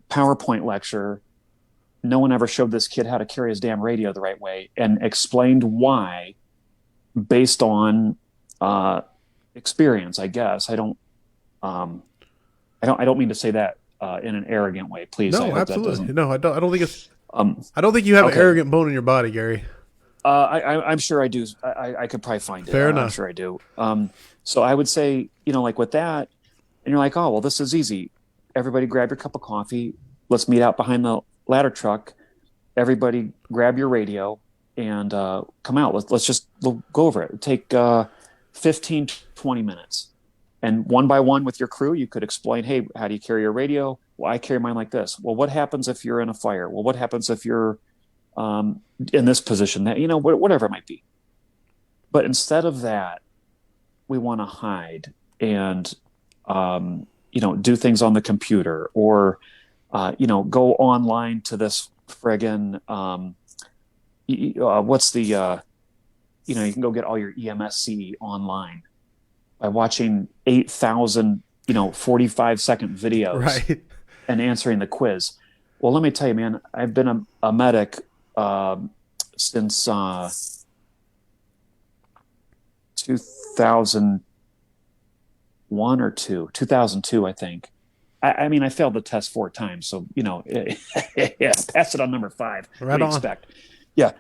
B: PowerPoint lecture. No one ever showed this kid how to carry his damn radio the right way and explained why based on experience, I guess. I don't mean to say that in an arrogant way. Please,
A: No,
B: I hope
A: absolutely.
B: That
A: No, I don't think it's. I don't think you have an arrogant bone in your body, Gary.
B: I'm sure I do. I could probably find it.
A: Fair enough.
B: I'm sure I do. So I would say, like with that, and you're like, oh, well, this is easy. Everybody grab your cup of coffee. Let's meet out behind the ladder truck. Everybody grab your radio and come out. Let's just go over it. It'll take 15, 20 minutes. And one by one with your crew, you could explain, hey, how do you carry your radio? Well, I carry mine like this. Well, what happens if you're in a fire? Well, what happens if you're in this position? That, whatever it might be. But instead of that, we want to hide and, do things on the computer or, go online to this friggin', what's the, you can go get all your EMSC online by watching 8,000, 45-second videos
A: Right.
B: and answering the quiz. Well, let me tell you, man, I've been a medic since 2001 or 2002, I think. I mean, I failed the test 4 times, so yeah, passed it on number 5.
A: Right
B: what do you
A: on.
B: expect? Yeah.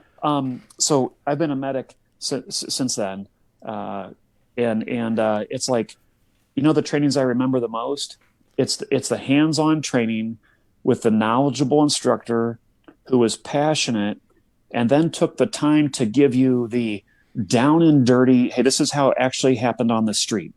B: So I've been a medic since then, and it's like, the trainings I remember the most. It's the hands-on training with the knowledgeable instructor who was passionate and then took the time to give you the down and dirty, hey, this is how it actually happened on the street.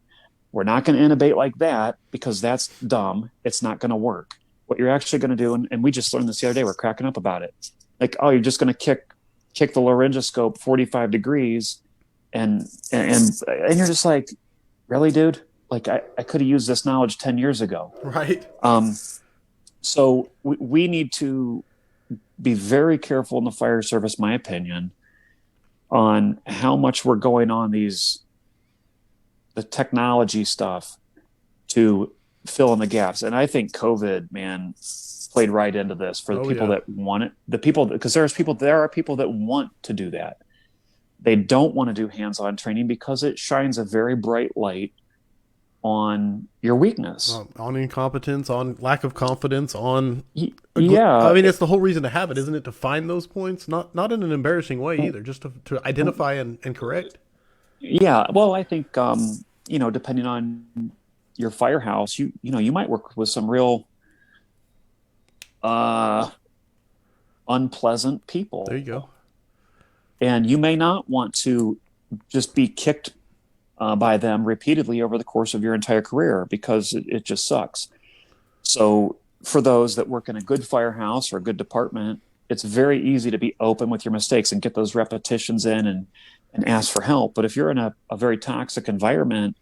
B: We're not going to intubate like that because that's dumb. It's not going to work. What you're actually going to do, and we just learned this the other day, we're cracking up about it. Like, oh, you're just going to kick the laryngoscope 45 degrees and you're just like, really, dude? Like, I could have used this knowledge 10 years ago.
A: Right.
B: So we need to be very careful in the fire service, my opinion, on how much we're going on the technology stuff to fill in the gaps. And I think COVID, man, played right into this for the people that want it. Because there are people that want to do that. They don't want to do hands-on training because it shines a very bright light on your weakness,
A: on incompetence, on lack of confidence, on
B: yeah.
A: I mean, it's the whole reason to have it, isn't it? To find those points, not in an embarrassing way either, just to identify and correct.
B: Yeah, well, I think depending on your firehouse, you might work with some real unpleasant people.
A: There you go.
B: And you may not want to just be kicked by them repeatedly over the course of your entire career because it just sucks. So for those that work in a good firehouse or a good department, it's very easy to be open with your mistakes and get those repetitions in and ask for help. But if you're in a very toxic environment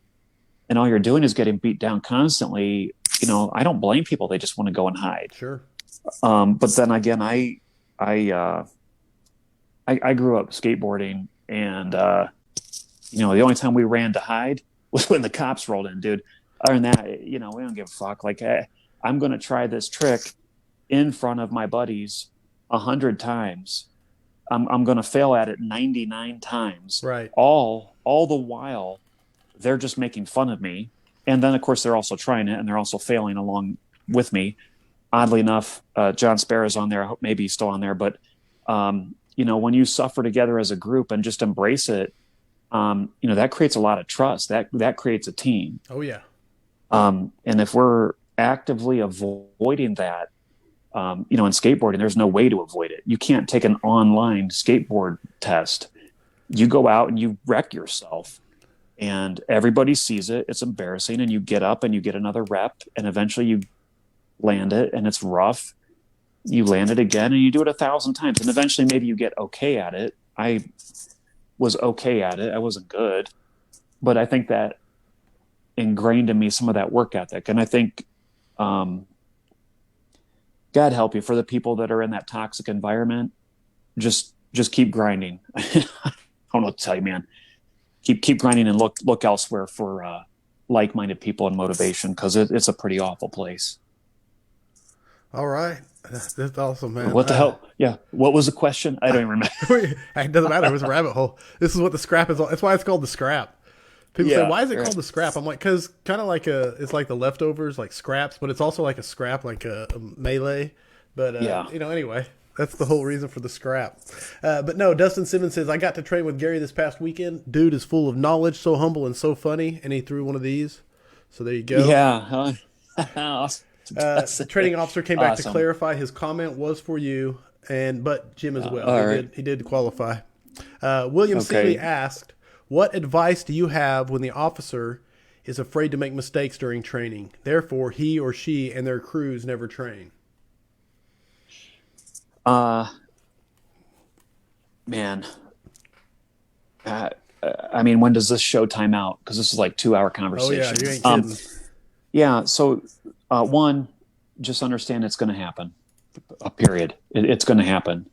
B: and all you're doing is getting beat down constantly, I don't blame people. They just want to go and hide.
A: Sure.
B: But then again, I grew up skateboarding, and the only time we ran to hide was when the cops rolled in, dude. Other than that, we don't give a fuck. Like, I'm going to try this trick in front of my buddies 100 times. I'm going to fail at it 99 times.
A: Right.
B: All the while, they're just making fun of me. and then of course they're also trying it and they're also failing along with me. Oddly enough, John Sparrow's on there. I hope maybe he's still on there, but when you suffer together as a group and just embrace it, that creates a lot of trust. That creates a team.
A: Oh yeah.
B: And if we're actively avoiding that, in skateboarding, there's no way to avoid it. You can't take an online skateboard test. You go out and you wreck yourself, and everybody sees it. It's embarrassing, and you get up and you get another rep, and eventually you land it, and it's rough. You land it again, and you do it 1,000 times, and eventually maybe you get okay at it. I was okay at it. I wasn't good, but I think that ingrained in me some of that work ethic, and I think God help you, for the people that are in that toxic environment, just keep grinding. I don't know what to tell you, man. Keep grinding and look elsewhere for like-minded people and motivation, because it's a pretty awful place.
A: All right. That's awesome, man.
B: What the hell? Yeah. What was the question? I don't even remember.
A: It doesn't matter. It was a rabbit hole. This is what the scrap is. That's why it's called the scrap. People say, why is it called the scrap? I'm like, because kind of like it's like the leftovers, like scraps, but it's also like a scrap, like a melee. But, anyway, that's the whole reason for the scrap. But no, Dustin Simmons says, I got to train with Gary this past weekend. Dude is full of knowledge, so humble and so funny. And he threw one of these. So there you go.
B: Yeah. Awesome.
A: The training officer came back to clarify his comment was for you, but Jim as well. He did qualify. William Seeley asked, what advice do you have when the officer is afraid to make mistakes during training? Therefore, he or she and their crews never train.
B: Man. When does this show time out? Because this is like 2-hour conversation.
A: Oh, yeah, you ain't kidding.
B: Yeah, so one, just understand it's going to happen. Period. It's going to happen.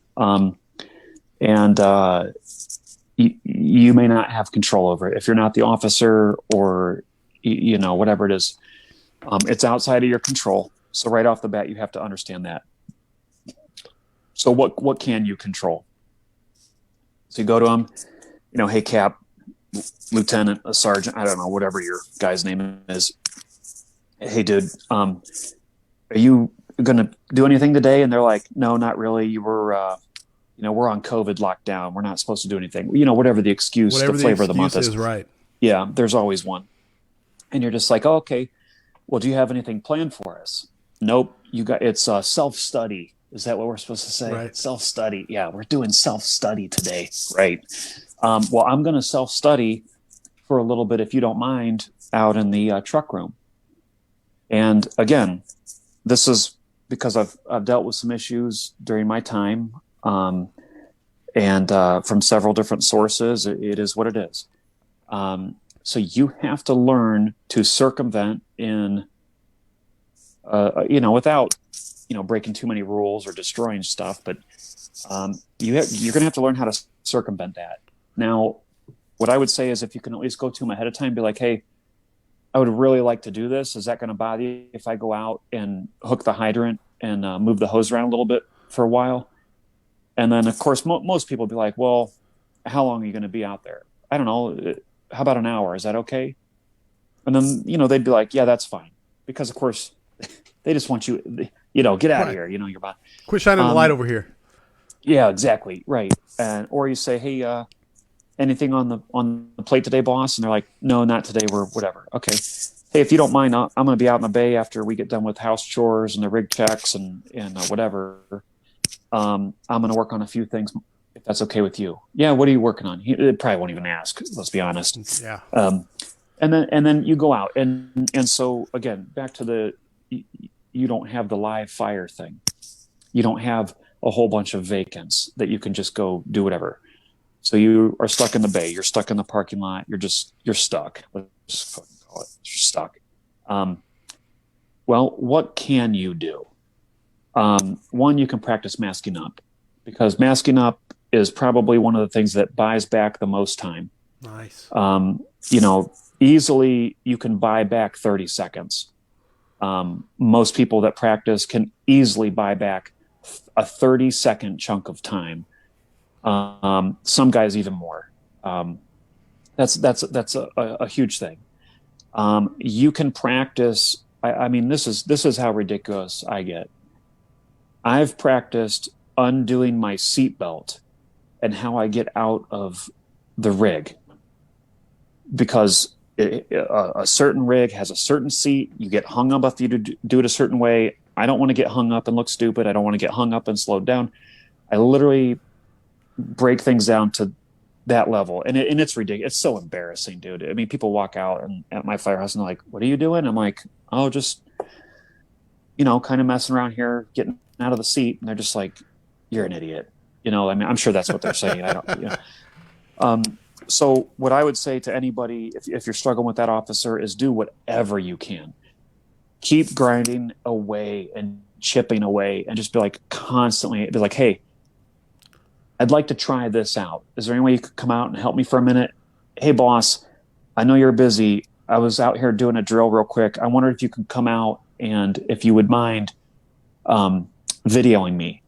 B: You may not have control over it if you're not the officer, or whatever it is. It's outside of your control. So right off the bat, you have to understand that. So what can you control? So you go to them, hey, Cap, Lieutenant, a Sergeant, I don't know, whatever your guy's name is. Hey, dude, are you going to do anything today? And they're like, no, not really. You were, we're on COVID lockdown. We're not supposed to do anything. Whatever the excuse, the flavor of the month is.
A: Right.
B: Yeah, there's always one. And you're just like, oh, okay, well, do you have anything planned for us? Nope. It's self-study. Is that what we're supposed to say?
A: Right.
B: Self-study. Yeah, we're doing self-study today. Right. Well, I'm going to self-study for a little bit, if you don't mind, out in the truck room. And again, this is because I've dealt with some issues during my time, and from several different sources. It is what it is. So you have to learn to circumvent without breaking too many rules or destroying stuff. But you're going to have to learn how to circumvent that. Now, what I would say is, if you can at least go to them ahead of time, be like, hey, I would really like to do this. Is that going to bother you if I go out and hook the hydrant and move the hose around a little bit for a while? And then, of course, most people would be like, well, how long are you going to be out there? I don't know. How about an hour? Is that okay? And then, they'd be like, yeah, that's fine. Because, of course, they just want you, get out of here. You're about.
A: Quit shining the light over here.
B: Yeah, exactly. Right. Or you say, hey, anything on the plate today, boss? And they're like, no, not today. We're whatever. Okay. Hey, if you don't mind, I'm going to be out in the bay after we get done with house chores and the rig checks and whatever. I'm going to work on a few things, if that's okay with you. Yeah. What are you working on? He probably won't even ask. Let's be honest.
A: Yeah.
B: And then you go out and so again, back to you don't have the live fire thing. You don't have a whole bunch of vacants that you can just go do whatever. So you are stuck in the bay. You're stuck in the parking lot. You're stuck. Let's just fucking call it. You're stuck. Well, what can you do? One, you can practice masking up, because masking up is probably one of the things that buys back the most time.
A: Nice.
B: Easily you can buy back 30 seconds. Most people that practice can easily buy back a 30-second chunk of time. Some guys even more. That's a huge thing. You can practice. I mean, this is how ridiculous I get. I've practiced undoing my seatbelt and how I get out of the rig because a certain rig has a certain seat. You get hung up if you do it a certain way. I don't want to get hung up and look stupid. I don't want to get hung up and slowed down. I literally break things down to that level, and it's ridiculous. It's so embarrassing, dude. I mean, people walk out and at my firehouse and they're like, "What are you doing?" I'm like, "Oh, just kind of messing around here, getting out of the seat." And they're just like, "You're an idiot." I mean, I'm sure that's what they're saying. I don't. So what I would say to anybody, if you're struggling with that officer, is do whatever you can. Keep grinding away and chipping away, and just be like constantly be like, "Hey, I'd like to try this out. Is there any way you could come out and help me for a minute? Hey, boss, I know you're busy. I was out here doing a drill real quick. I wondered if you could come out and if you would mind videoing me."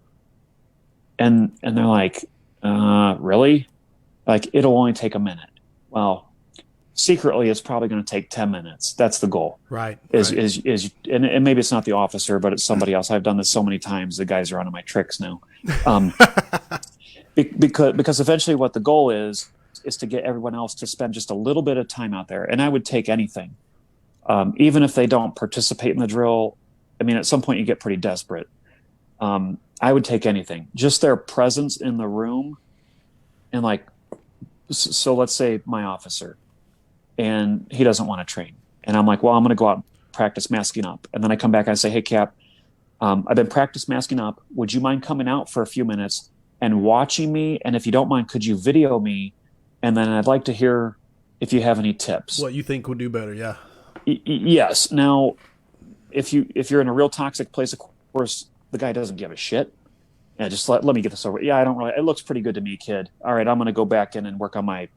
B: And they're like, really? Like, it'll only take a minute. Well, secretly, it's probably going to take 10 minutes. That's the goal.
A: Right.
B: And maybe it's not the officer, but it's somebody else. I've done this so many times. The guys are on my tricks now. Because eventually what the goal is to get everyone else to spend just a little bit of time out there. And I would take anything, even if they don't participate in the drill. I mean, at some point you get pretty desperate. I would take anything, just their presence in the room. And so let's say my officer, and he doesn't want to train. And I'm like, well, I'm going to go out and practice masking up. And then I come back and I say, hey, Cap, I've been practice masking up. Would you mind coming out for a few minutes and watching me? And if you don't mind, could you video me? And then I'd like to hear if you have any tips.
A: What you think would do better, yeah.
B: Yes. Now, if you're in a real toxic place, of course, the guy doesn't give a shit. Yeah, just let me get this over. Yeah, I don't really. It looks pretty good to me, kid. All right, I'm going to go back in and work on my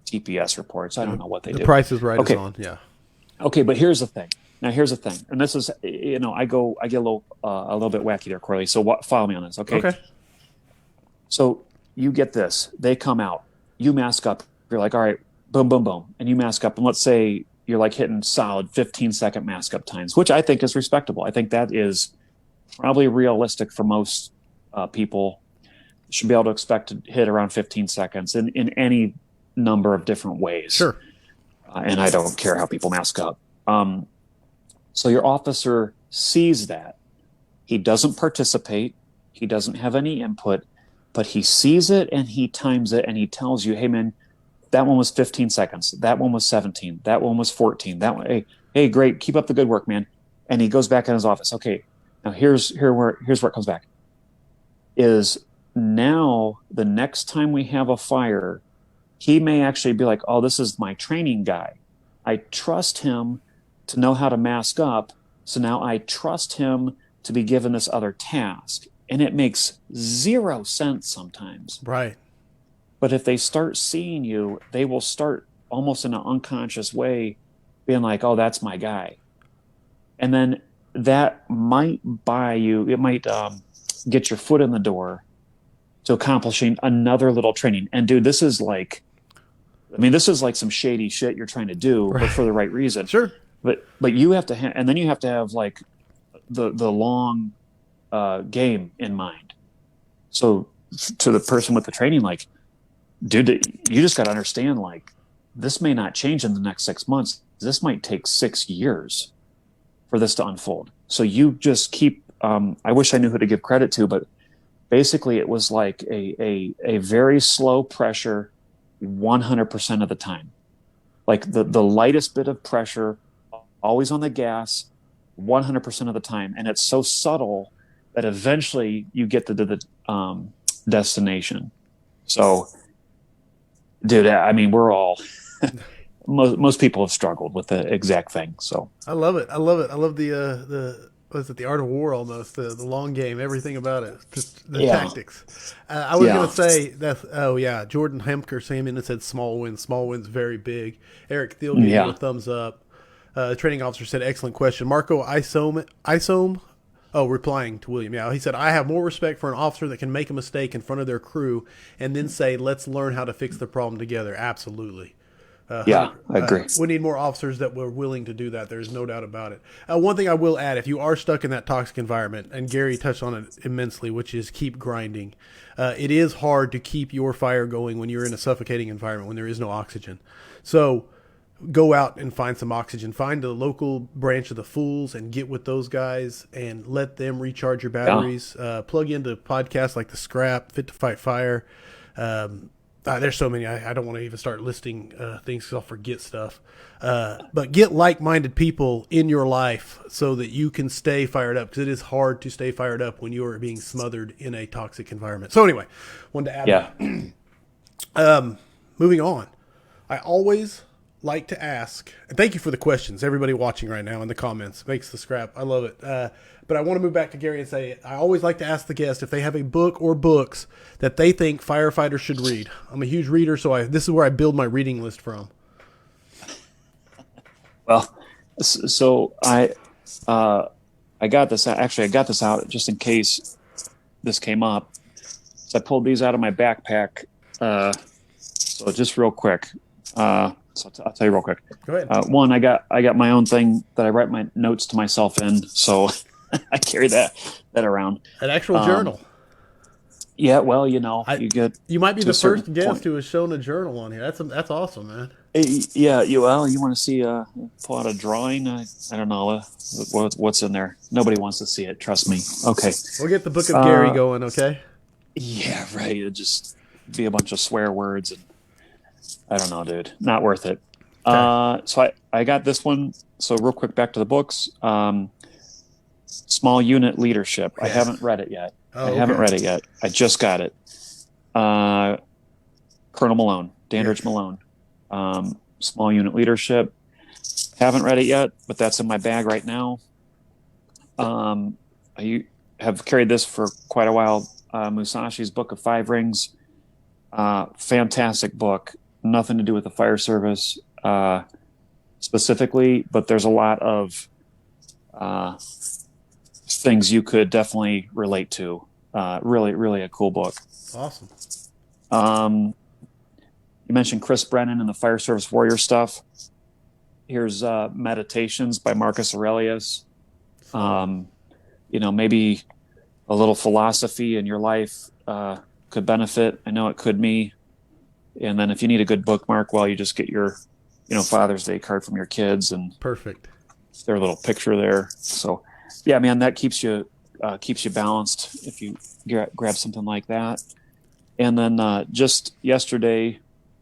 B: TPS reports. I don't know what they do.
A: The Price is Right
B: okay.
A: is on, yeah.
B: Okay, but here's the thing. And this is, I get a little bit wacky there, Corley. So follow me on this, okay?
A: Okay.
B: So you get this. They come out. You mask up. You're like, all right, boom, boom, boom, and you mask up. And let's say you're like hitting solid 15-second mask up times, which I think is respectable. I think that is probably realistic for most people. Should be able to expect to hit around 15 seconds in any number of different ways.
A: Sure.
B: And I don't care how people mask up. So your officer sees that. He doesn't participate. He doesn't have any input, but he sees it and he times it and he tells you, hey, man, that one was 15 seconds. That one was 17. That one was 14. That one, hey, great. Keep up the good work, man. And he goes back in his office. Okay, now here's where it comes back. Is now the next time we have a fire, he may actually be like, oh, this is my training guy. I trust him to know how to mask up. So now I trust him to be given this other task. And it makes zero sense sometimes.
A: Right.
B: But if they start seeing you, they will start almost in an unconscious way being like, oh, that's my guy. And then that might get your foot in the door to accomplishing another little training. And dude, this is like some shady shit you're trying to do, right, but for the right reason.
A: Sure.
B: But you have to, and then you have to have like the long game in mind. So to the person with the training, like, dude, you just got to understand, like, this may not change in the next 6 months. This might take 6 years for this to unfold. So you just keep, I wish I knew who to give credit to, but basically it was like a very slow pressure 100% of the time. Like the lightest bit of pressure, always on the gas, 100% of the time. And it's so subtle that eventually you get to the destination. So, dude, I mean, we're all, most people have struggled with the exact thing. So
A: I love it. I love the was it the art of war almost, the long game, everything about it, just the tactics. I was going to say that, Jordan Hemker came in and said small wins very big. Eric Thiel gave you a thumbs up. The training officer said, excellent question. Marco Isom, replying to William. Yeah, he said, I have more respect for an officer that can make a mistake in front of their crew and then say, let's learn how to fix the problem together. Absolutely.
B: Yeah, I agree.
A: We need more officers that were willing to do that. There's no doubt about it. One thing I will add, if you are stuck in that toxic environment, and Gary touched on it immensely, which is keep grinding. It is hard to keep your fire going when you're in a suffocating environment, when there is no oxygen. So go out and find some oxygen. Find the local branch of the Fools and get with those guys and let them recharge your batteries. Plug into podcasts like The Scrap, Fit to Fight Fire. There's so many. I don't want to even start listing things because I'll forget stuff. But get like-minded people in your life so that you can stay fired up, because it is hard to stay fired up when you are being smothered in a toxic environment. So anyway, wanted to add that. Moving on. I always like to ask, and thank you for the questions, everybody watching right now in the comments. Makes the scrap. I love it. But I want to move back to Gary and say, I always like to ask the guest if they have a book or books that they think firefighters should read. I'm a huge reader, so this is where I build my reading list from.
B: Well, so I got this. Actually, I got this out just in case this came up. So I pulled these out of my backpack. So just real quick. So I'll tell you real quick.
A: Go ahead.
B: One, I got my own thing that I write my notes to myself in. So I carry that around.
A: An actual journal.
B: Yeah, well, you
A: might be the first guest who has shown a journal on here. That's awesome, man.
B: Yeah, you want to see pull out a drawing? I don't know what's in there. Nobody wants to see it. Trust me. Okay,
A: we'll get the Book of Gary going. Okay.
B: Yeah, right. It'd just be a bunch of swear words, and I don't know, dude. Not worth it. Okay. So I got this one. So real quick, back to the books. Small Unit Leadership. Yes. I haven't read it yet. I haven't read it yet. I just got it. Colonel Malone, Dandridge Malone. Small Unit Leadership. Haven't read it yet, but that's in my bag right now. I have carried this for quite a while. Musashi's Book of Five Rings. Fantastic book. Nothing to do with the fire service specifically, but there's a lot of things you could definitely relate to. Really, really a cool book.
A: Awesome.
B: You mentioned Chris Brennan and the Fire Service Warrior stuff. Here's Meditations by Marcus Aurelius. Maybe a little philosophy in your life could benefit. I know it could me. And then if you need a good bookmark, well, you just get your, Father's Day card from your kids, and
A: perfect.
B: Their little picture there. So, yeah, man, that keeps you balanced if you grab something like that. And then just yesterday,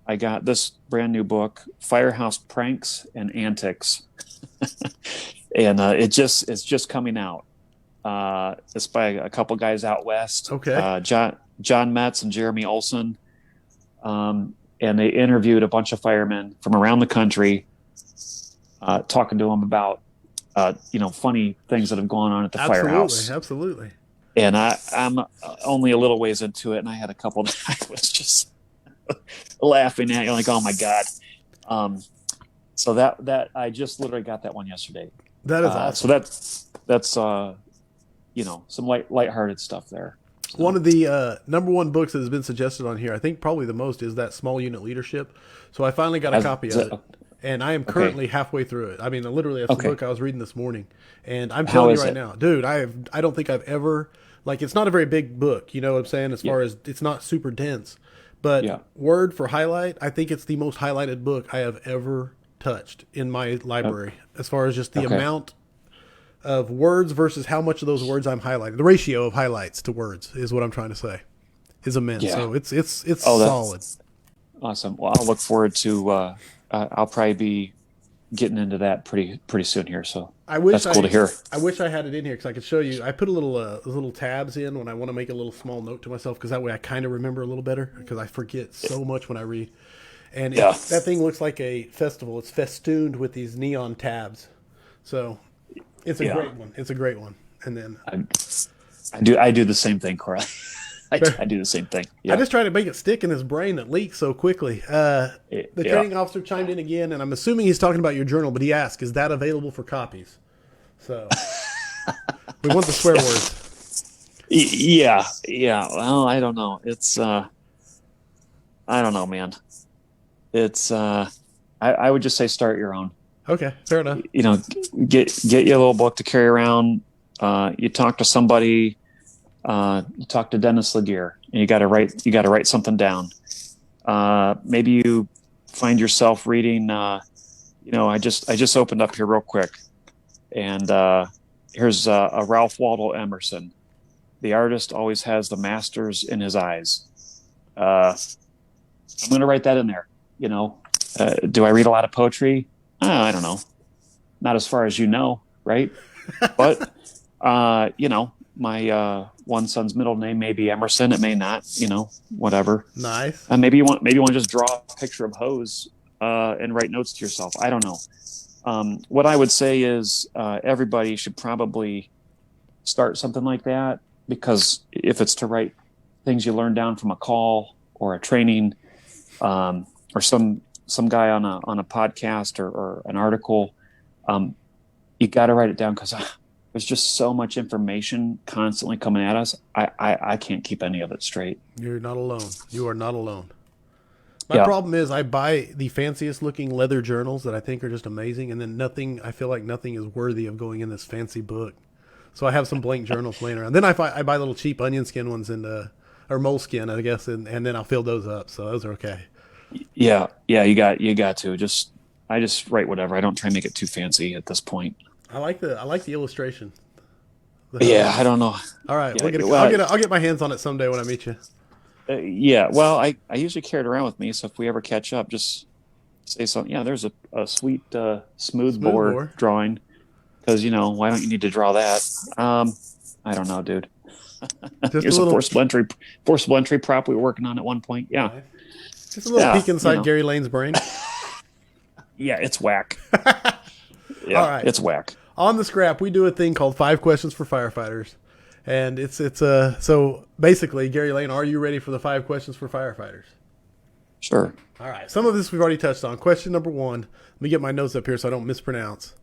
B: I got this brand new book, Firehouse Pranks and Antics, and it's just coming out. It's by a couple guys out west.
A: Okay.
B: John Metz and Jeremy Olson. And they interviewed a bunch of firemen from around the country, talking to them about, funny things that have gone on at the firehouse.
A: Absolutely.
B: And I'm only a little ways into it, and I had a couple that I was just laughing at. You're like, oh my God. So that I just literally got that one yesterday.
A: That is awesome.
B: So that's some lighthearted stuff there. So.
A: One of the number one books that has been suggested on here, I think probably the most, is that Small Unit Leadership. So I finally got a copy of it, and I am currently halfway through it. I mean, literally, that's the book I was reading this morning, and I'm telling you right now, dude, I don't think I've ever, it's not a very big book, you know what I'm saying, as far as it's not super dense, but word for highlight, I think it's the most highlighted book I have ever touched in my library, as far as just the amount of words versus how much of those words I'm highlighting. The ratio of highlights to words is what I'm trying to say, is immense. Yeah. So it's solid.
B: Awesome. Well, I'll look forward to. I'll probably be getting into that pretty soon here. So that's cool to hear.
A: I wish I had it in here because I could show you. I put a little tabs in when I want to make a little small note to myself, because that way I kind of remember a little better, because I forget so much when I read. And that thing looks like a festival. It's festooned with these neon tabs. So. It's a great one. It's a great one. And then
B: I do the same thing, Corley. I do the same thing. Yeah.
A: I just try to make it stick in his brain that leaks so quickly. The training officer chimed in again, and I'm assuming he's talking about your journal, but he asked, is that available for copies? So we want the swear words.
B: Yeah. Well, I don't know. It's I don't know, man. It's I I would just say start your own.
A: Okay, fair enough.
B: You know, get you a little book to carry around. You talk to somebody. You talk to Dennis Laguerre, and you got to write something down. Maybe you find yourself reading. I just opened up here real quick, and here's a Ralph Waldo Emerson. The artist always has the masters in his eyes. I'm going to write that in there. Do I read a lot of poetry? I don't know. Not as far as right? But, my one son's middle name may be Emerson. It may not, whatever.
A: Nice.
B: Maybe you want to just draw a picture of hose and write notes to yourself. I don't know. What I would say is everybody should probably start something like that, because if it's to write things you learn down from a call or a training or some guy on a podcast or an article, you got to write it down, because there's just so much information constantly coming at us. I can't keep any of it straight.
A: You're not alone. You are not alone. My problem is I buy the fanciest looking leather journals that I think are just amazing, and then I feel like nothing is worthy of going in this fancy book. So I have some blank journals laying around. Then I buy little cheap onion skin ones or moleskin, I guess, and then I'll fill those up. So those are okay.
B: Yeah, you got to I just write whatever. I don't try and make it too fancy at this point.
A: I like the illustration.
B: I don't know.
A: All right,
B: Yeah,
A: I'll get my hands on it someday when I meet you.
B: Well, I usually carry it around with me, so if we ever catch up, just say something. Yeah, there's a sweet smooth bore drawing, because why don't you need to draw that? I don't know, dude. Here's a forcible entry prop we were working on at one point. Yeah,
A: just a little peek inside Gary Lane's brain.
B: Yeah, it's whack. Yeah,
A: all right,
B: it's whack.
A: On the scrap, we do a thing called 5 questions for firefighters. And it's so basically, Gary Lane, are you ready for the 5 questions for firefighters?
B: Sure.
A: All right. Some of this we've already touched on. Question number 1. Let me get my notes up here so I don't mispronounce.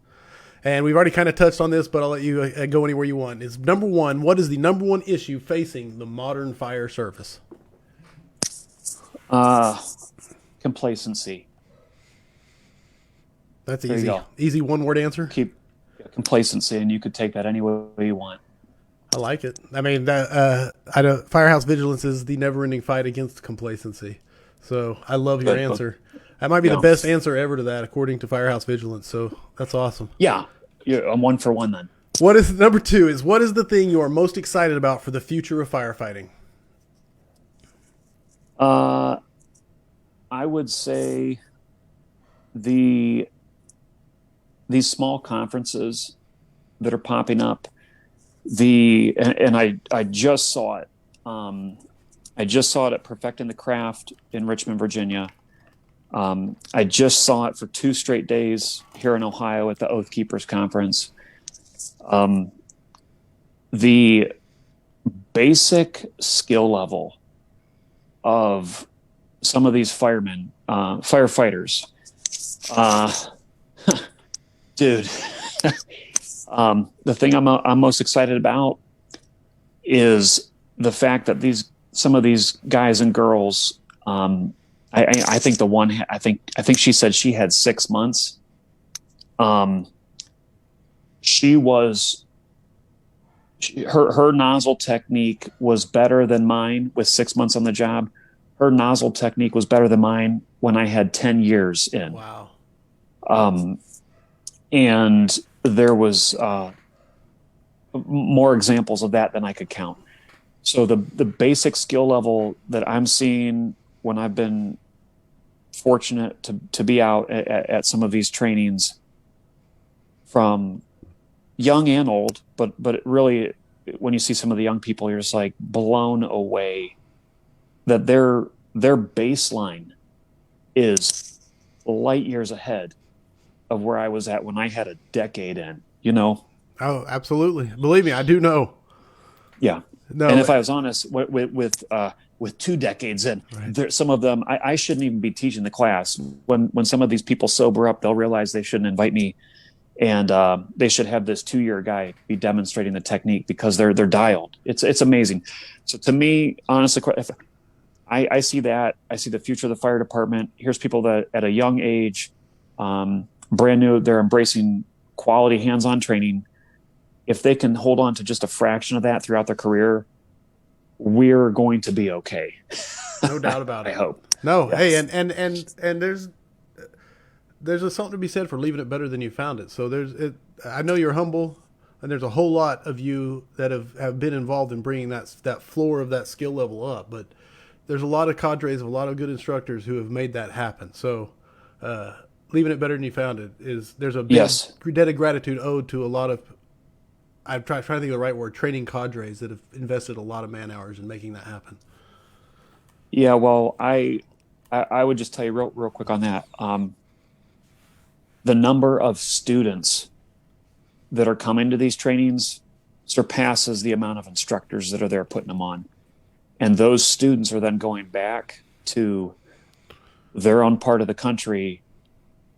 A: And we've already kind of touched on this, but I'll let you go anywhere you want. Is number 1, what is the number 1 issue facing the modern fire service?
B: Complacency.
A: That's easy. Easy one-word answer?
B: Keep complacency, and you could take that any way you want.
A: I like it. I mean, Firehouse Vigilance is the never-ending fight against complacency. So I love your answer. That might be the best answer ever to that, according to Firehouse Vigilance. So that's awesome.
B: Yeah, I'm 1 for 1 then.
A: Number 2 is, what is the thing you are most excited about for the future of firefighting?
B: I would say these small conferences that are popping up. I just saw it. I just saw it at Perfecting the Craft in Richmond, Virginia. I just saw it for 2 straight days here in Ohio at the Oath Keepers Conference. The basic skill level of some of these firefighters, dude. The thing I'm most excited about is the fact that some of these guys and girls. I think the one. I think she said she had 6 months. Her nozzle technique was better than mine with 6 months on the job. Her nozzle technique was better than mine when I had 10 years in.
A: Wow.
B: And there was more examples of that than I could count. So the basic skill level that I'm seeing when I've been fortunate to be out at some of these trainings, from young and old, but it really, when you see some of the young people, you're just like blown away that their baseline is light years ahead of where I was at when I had a decade in, Oh,
A: absolutely. Believe me, I do know.
B: Yeah.
A: No,
B: and if I was honest, with 2 decades in, right, some of them, I shouldn't even be teaching the class. When some of these people sober up, they'll realize they shouldn't invite me, and they should have this 2-year guy be demonstrating the technique, because they're dialed. It's amazing. So to me, honestly, I see that. I see the future of the fire department. Here's people that at a young age brand new, they're embracing quality hands-on training. If they can hold on to just a fraction of that throughout their career, we're going to be okay.
A: No doubt about it.
B: I hope.
A: No,
B: Yes.
A: hey, and there's something to be said for leaving it better than you found it. So I know you're humble, and there's a whole lot of you that have been involved in bringing that floor of that skill level up. But there's a lot of cadres of a lot of good instructors who have made that happen. So leaving it better than you found it there's a big debt of gratitude owed to a lot of. I'm trying to think of the right word. Training cadres that have invested a lot of man hours in making that happen.
B: Yeah, well, I would just tell you real quick on that. The number of students that are coming to these trainings surpasses the amount of instructors that are there putting them on. And those students are then going back to their own part of the country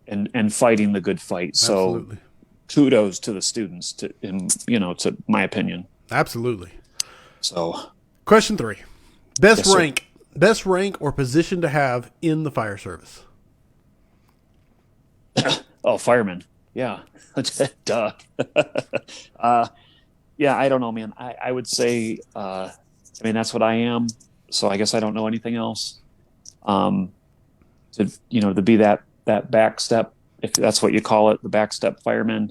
B: and fighting the good fight.
A: Absolutely.
B: So kudos to the students, to my opinion.
A: Absolutely.
B: So
A: question 3. Best
B: Yes,
A: rank. Best rank or position to have in the fire service?
B: Oh, fireman. Yeah. Duh. Yeah, I don't know, man. I would say, that's what I am. So I guess I don't know anything else. To be that back step, if that's what you call it, the back step fireman,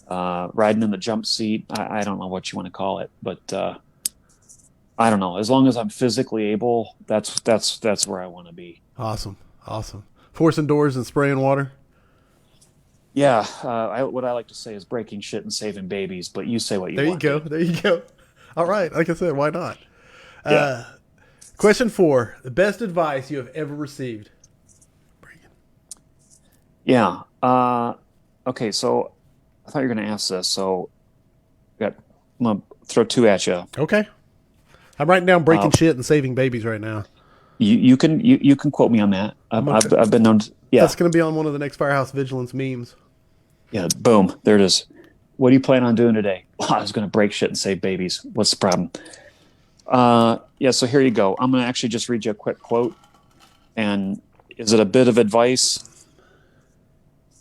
B: riding in the jump seat. I don't know what you want to call it, but I don't know. As long as I'm physically able, that's where I want to be.
A: Awesome. Forcing doors and spraying water?
B: Yeah, what I like to say is breaking shit and saving babies, but you say what you want.
A: There you go. All right. Like I said, why not?
B: Yeah.
A: Question 4. The best advice you have ever received?
B: Yeah. Okay, so I thought you were going to ask this, so I'm going to throw 2 at you.
A: Okay. I'm writing down breaking shit and saving babies right now.
B: You can quote me on that. I've been known to, yeah.
A: That's going to be on one of the next Firehouse Vigilance memes.
B: Yeah, boom. There it is. What do you plan on doing today? Well, I was going to break shit and save babies. What's the problem? Yeah, so here you go. I'm going to actually just read you a quick quote. And is it a bit of advice?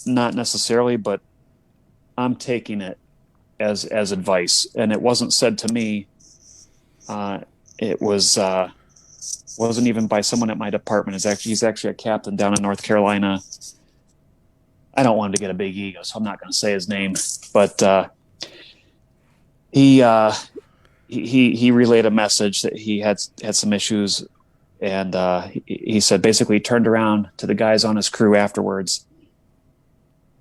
B: Not necessarily, but I'm taking it as advice. And it wasn't said to me. It wasn't even by someone at my department. He's actually a captain down in North Carolina. I don't want him to get a big ego, so I'm not going to say his name. But he relayed a message that he had some issues, and he said basically he turned around to the guys on his crew afterwards,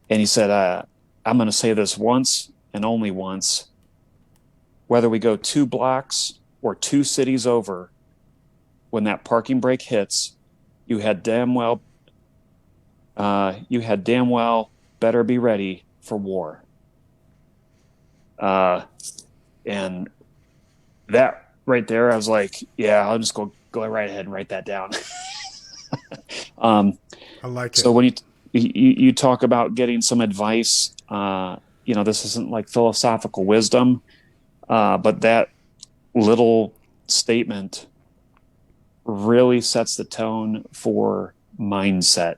B: and he said, "I'm going to say this once and only once. Whether we go 2 blocks or 2 cities over, when that parking brake hits, you had damn well better be ready for war." And that right there, I was like, yeah, I'll just go right ahead and write that down.
A: I like it.
B: So when you talk about getting some advice, this isn't like philosophical wisdom, but that little statement really sets the tone for mindset,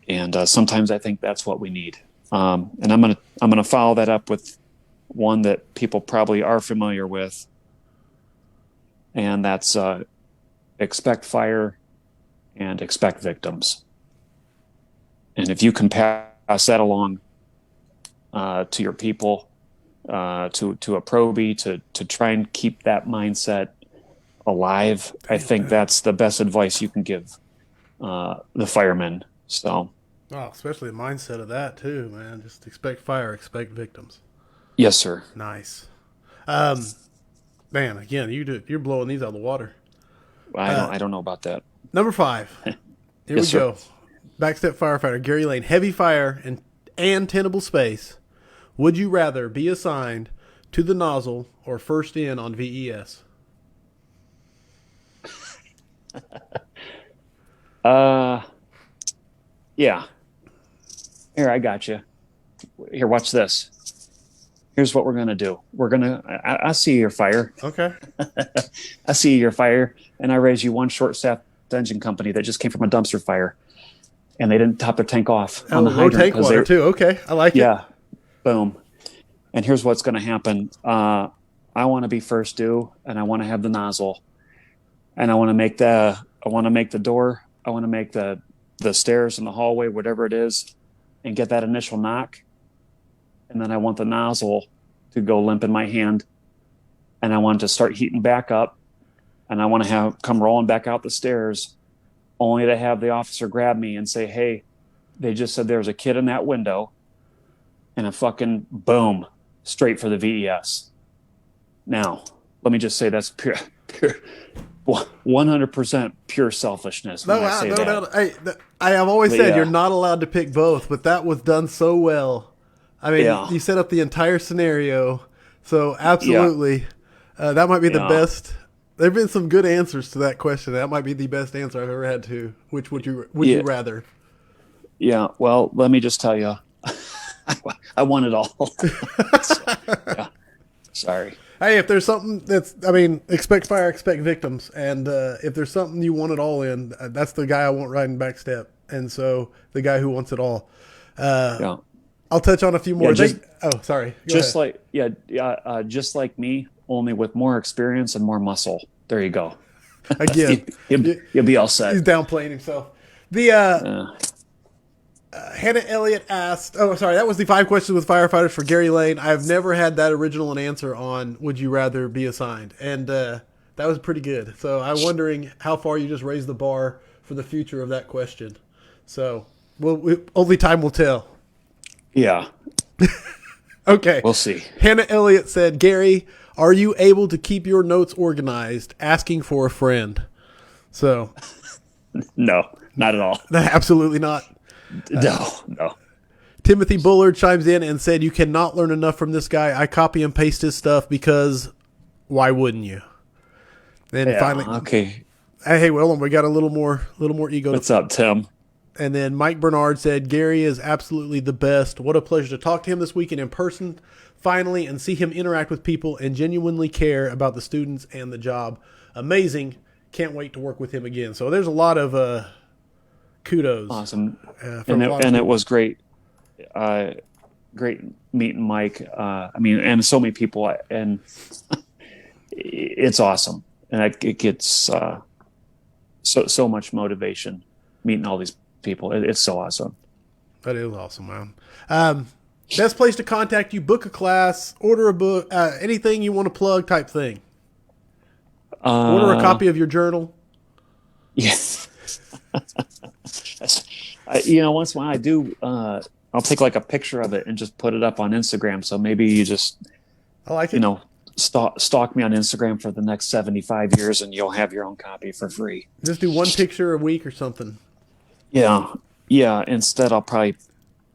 B: and sometimes I think that's what we need. And I'm gonna follow that up with one that people probably are familiar with, and that's expect fire and expect victims. And if you can pass that along to your people, to a probie, to try and keep that mindset alive, I think that's the best advice you can give the firemen. So,
A: especially the mindset of that too, man. Just expect fire, expect victims.
B: Yes, sir.
A: Nice. Man, again, you're blowing these out of the water.
B: I don't know about that.
A: Number 5. Here
B: Yes,
A: we go. Backstep firefighter Gary Lane. Heavy fire and tenable space. Would you rather be assigned to the nozzle or first in on VES?
B: Yeah. Here, I got you. Here, watch this. Here's what we're going to do. I see your fire.
A: Okay.
B: I see your fire, and I raise you one short-staffed engine company that just came from a dumpster fire. and they didn't top their tank off
A: Oh,
B: on the
A: low
B: hydrant.
A: tank water too. Okay, I like it.
B: Yeah, boom. And here's what's going to happen. I want to be first due, and I want to have the nozzle, and I want to make the door, I want to make the stairs in the hallway, whatever it is, and get that initial knock. And then I want the nozzle to go limp in my hand, and I want to start heating back up, and I want to come rolling back out the stairs, only to have the officer grab me and say, "Hey, they just said there was a kid in that window," and a fucking boom, straight for the VES. Now, let me just say that's pure 100% pure selfishness when I say that.
A: I have always said
B: yeah.
A: you're not allowed to pick both, but that was done so well. I mean,
B: Yeah.
A: you set up the entire scenario, so absolutely, that might be the best. There have been some good answers to that question. That might be the best answer I've ever had to. Which would you rather?
B: Yeah, well, let me just tell you, I want it all. So, yeah. Sorry.
A: Hey, if there's something expect fire, expect victims. And if there's something you want it all in, that's the guy I want riding back step. And so the guy who wants it all.
B: Yeah.
A: I'll touch on a few more.
B: Sorry. Just like me, only with more experience and more muscle. There you go.
A: Again,
B: you'll be all set.
A: He's downplaying himself. The Hannah Elliott asked, that was the 5 questions with firefighters for Gary Lane. I've never had that original an answer on would you rather be assigned. And that was pretty good. So I'm wondering how far you just raised the bar for the future of that question. So only time will tell.
B: Yeah.
A: Okay.
B: We'll see.
A: Hannah Elliott said, Gary, are you able to keep your notes organized? Asking for a friend. So.
B: No, not at all.
A: Absolutely not.
B: No.
A: Timothy Bullard chimes in and said, you cannot learn enough from this guy. I copy and paste his stuff because why wouldn't you? Then finally.
B: Okay.
A: Hey, well, we got a little more ego.
B: What's up, Tim?
A: And then Mike Bernard said, Gary is absolutely the best. What a pleasure to talk to him this weekend in person, finally, and see him interact with people and genuinely care about the students and the job. Amazing. Can't wait to work with him again. So there's a lot of kudos.
B: Awesome. And it was great. Great meeting Mike. And so many people. And it's awesome. And it gets so much motivation meeting all these people. It's so awesome.
A: That is awesome, man. Best place to contact you, book a class, order a book, anything you want to plug type thing. Order a copy of your journal.
B: Yes. Once in a while I do, I'll take like a picture of it and just put it up on Instagram. So maybe you just,
A: I like it.
B: Stalk me on Instagram for the next 75 years and you'll have your own copy for free.
A: Just do one picture a week or something.
B: Yeah. Instead, I'll probably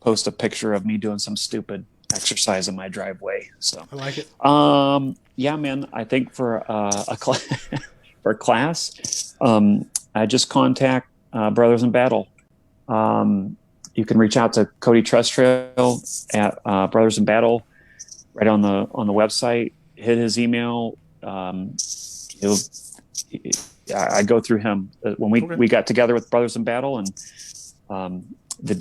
B: post a picture of me doing some stupid exercise in my driveway. So
A: I like it.
B: Yeah, man. I think for for a class, I just contact Brothers in Battle. You can reach out to Cody Trestrail at Brothers in Battle right on the website. Hit his email. I go through him when we got together with Brothers in Battle, and the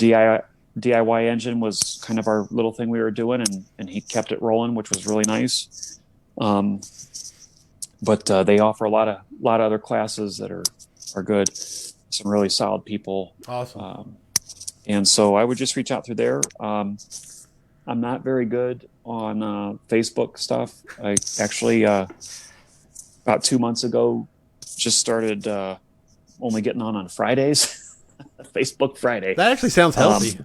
B: DIY engine was kind of our little thing we were doing, and he kept it rolling, which was really nice. But they offer a lot of other classes that are good. Some really solid people.
A: Awesome.
B: And so I would just reach out through there. I'm not very good on Facebook stuff. I actually about 2 months ago just started only getting on Fridays. Facebook Friday.
A: That actually sounds healthy.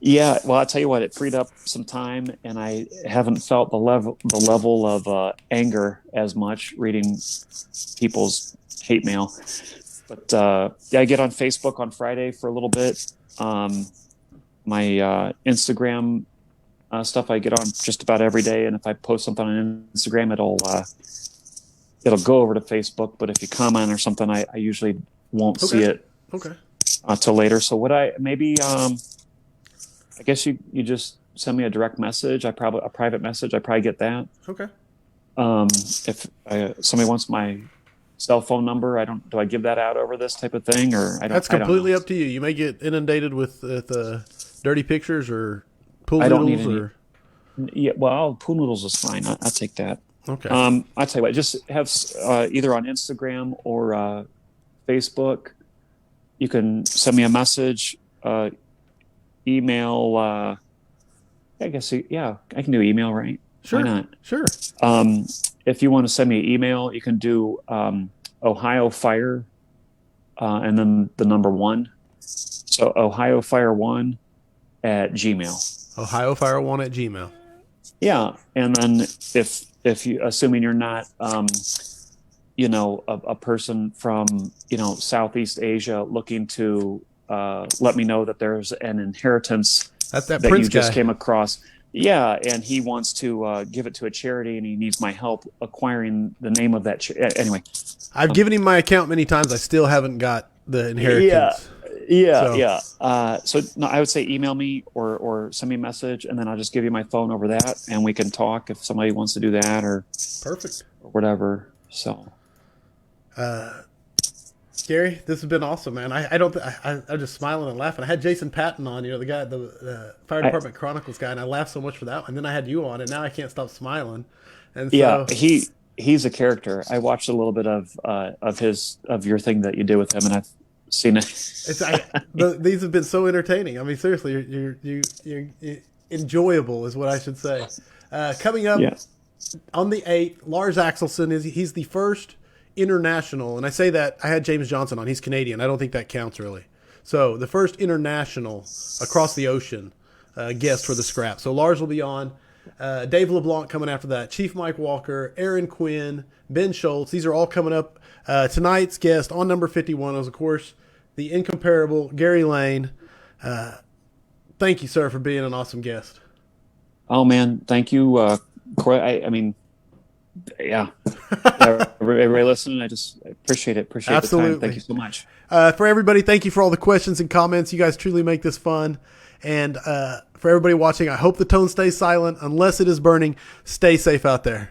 B: Yeah, well, I'll tell you what, it freed up some time, and I haven't felt the level of anger as much reading people's hate mail. But I get on Facebook on Friday for a little bit. My Instagram stuff I get on just about every day, and if I post something on Instagram, it'll go over to Facebook. But if you comment or something, I usually won't see it till later. So I guess you just send me a direct message. A private message. I probably get that.
A: Okay.
B: If somebody wants my cell phone number. Do I give that out over this type of thing, or
A: That's completely up to you. You may get inundated with dirty pictures or pool
B: I don't need
A: noodles
B: any. Yeah, well, pool noodles is fine. I'll take that.
A: Okay.
B: I'll tell you what. Just have either on Instagram or Facebook. You can send me a message, email. I guess I can do email, right?
A: Sure.
B: Why not?
A: Sure.
B: If you want to send me an email, you can do Ohio Fire, and then the number 1. So Ohio Fire 1 at Gmail.
A: Ohio Fire 1 at Gmail.
B: Yeah, and then if you, assuming you're not a person from Southeast Asia looking to let me know that there's an inheritance
A: that
B: that
A: Prince
B: you just
A: guy.
B: came across. Yeah, and he wants to give it to a charity, and he needs my help acquiring the name of that. Anyway,
A: I've given him my account many times. I still haven't got the inheritance.
B: Yeah. So no, I would say email me or send me a message, and then I'll just give you my phone over that, and we can talk if somebody wants to do that or
A: Perfect.
B: or whatever. So,
A: Gary, this has been awesome, man. I'm just smiling and laughing. I had Jason Patton on, the guy, the Fire Department Chronicles guy, and I laughed so much for that one. And then I had you on, and now I can't stop smiling. And so,
B: he's a character. I watched a little bit of your thing that you did with him, and I've seen it.
A: These have been so entertaining. I mean, seriously, you're enjoyable, is what I should say. Coming up on the 8th, Lars Axelsson he's the first international, and I say that I had James Johnson on. He's Canadian. I don't think that counts really. So the first international across the ocean guest for the scrap. So Lars will be on. Dave LeBlanc coming after that. Chief Mike Walker, Aaron Quinn, Ben Schultz. These are all coming up. Tonight's guest on number 51 was, of course, the incomparable Gary Lane. Thank you, sir, for being an awesome guest.
B: Oh man, thank you, Corey. I mean, yeah. Everybody listening, I appreciate it. Appreciate
A: Absolutely.
B: the time. Thank you so much.
A: For everybody, thank you for all the questions and comments. You guys truly make this fun. And for everybody watching, I hope the tone stays silent. Unless it is burning, stay safe out there.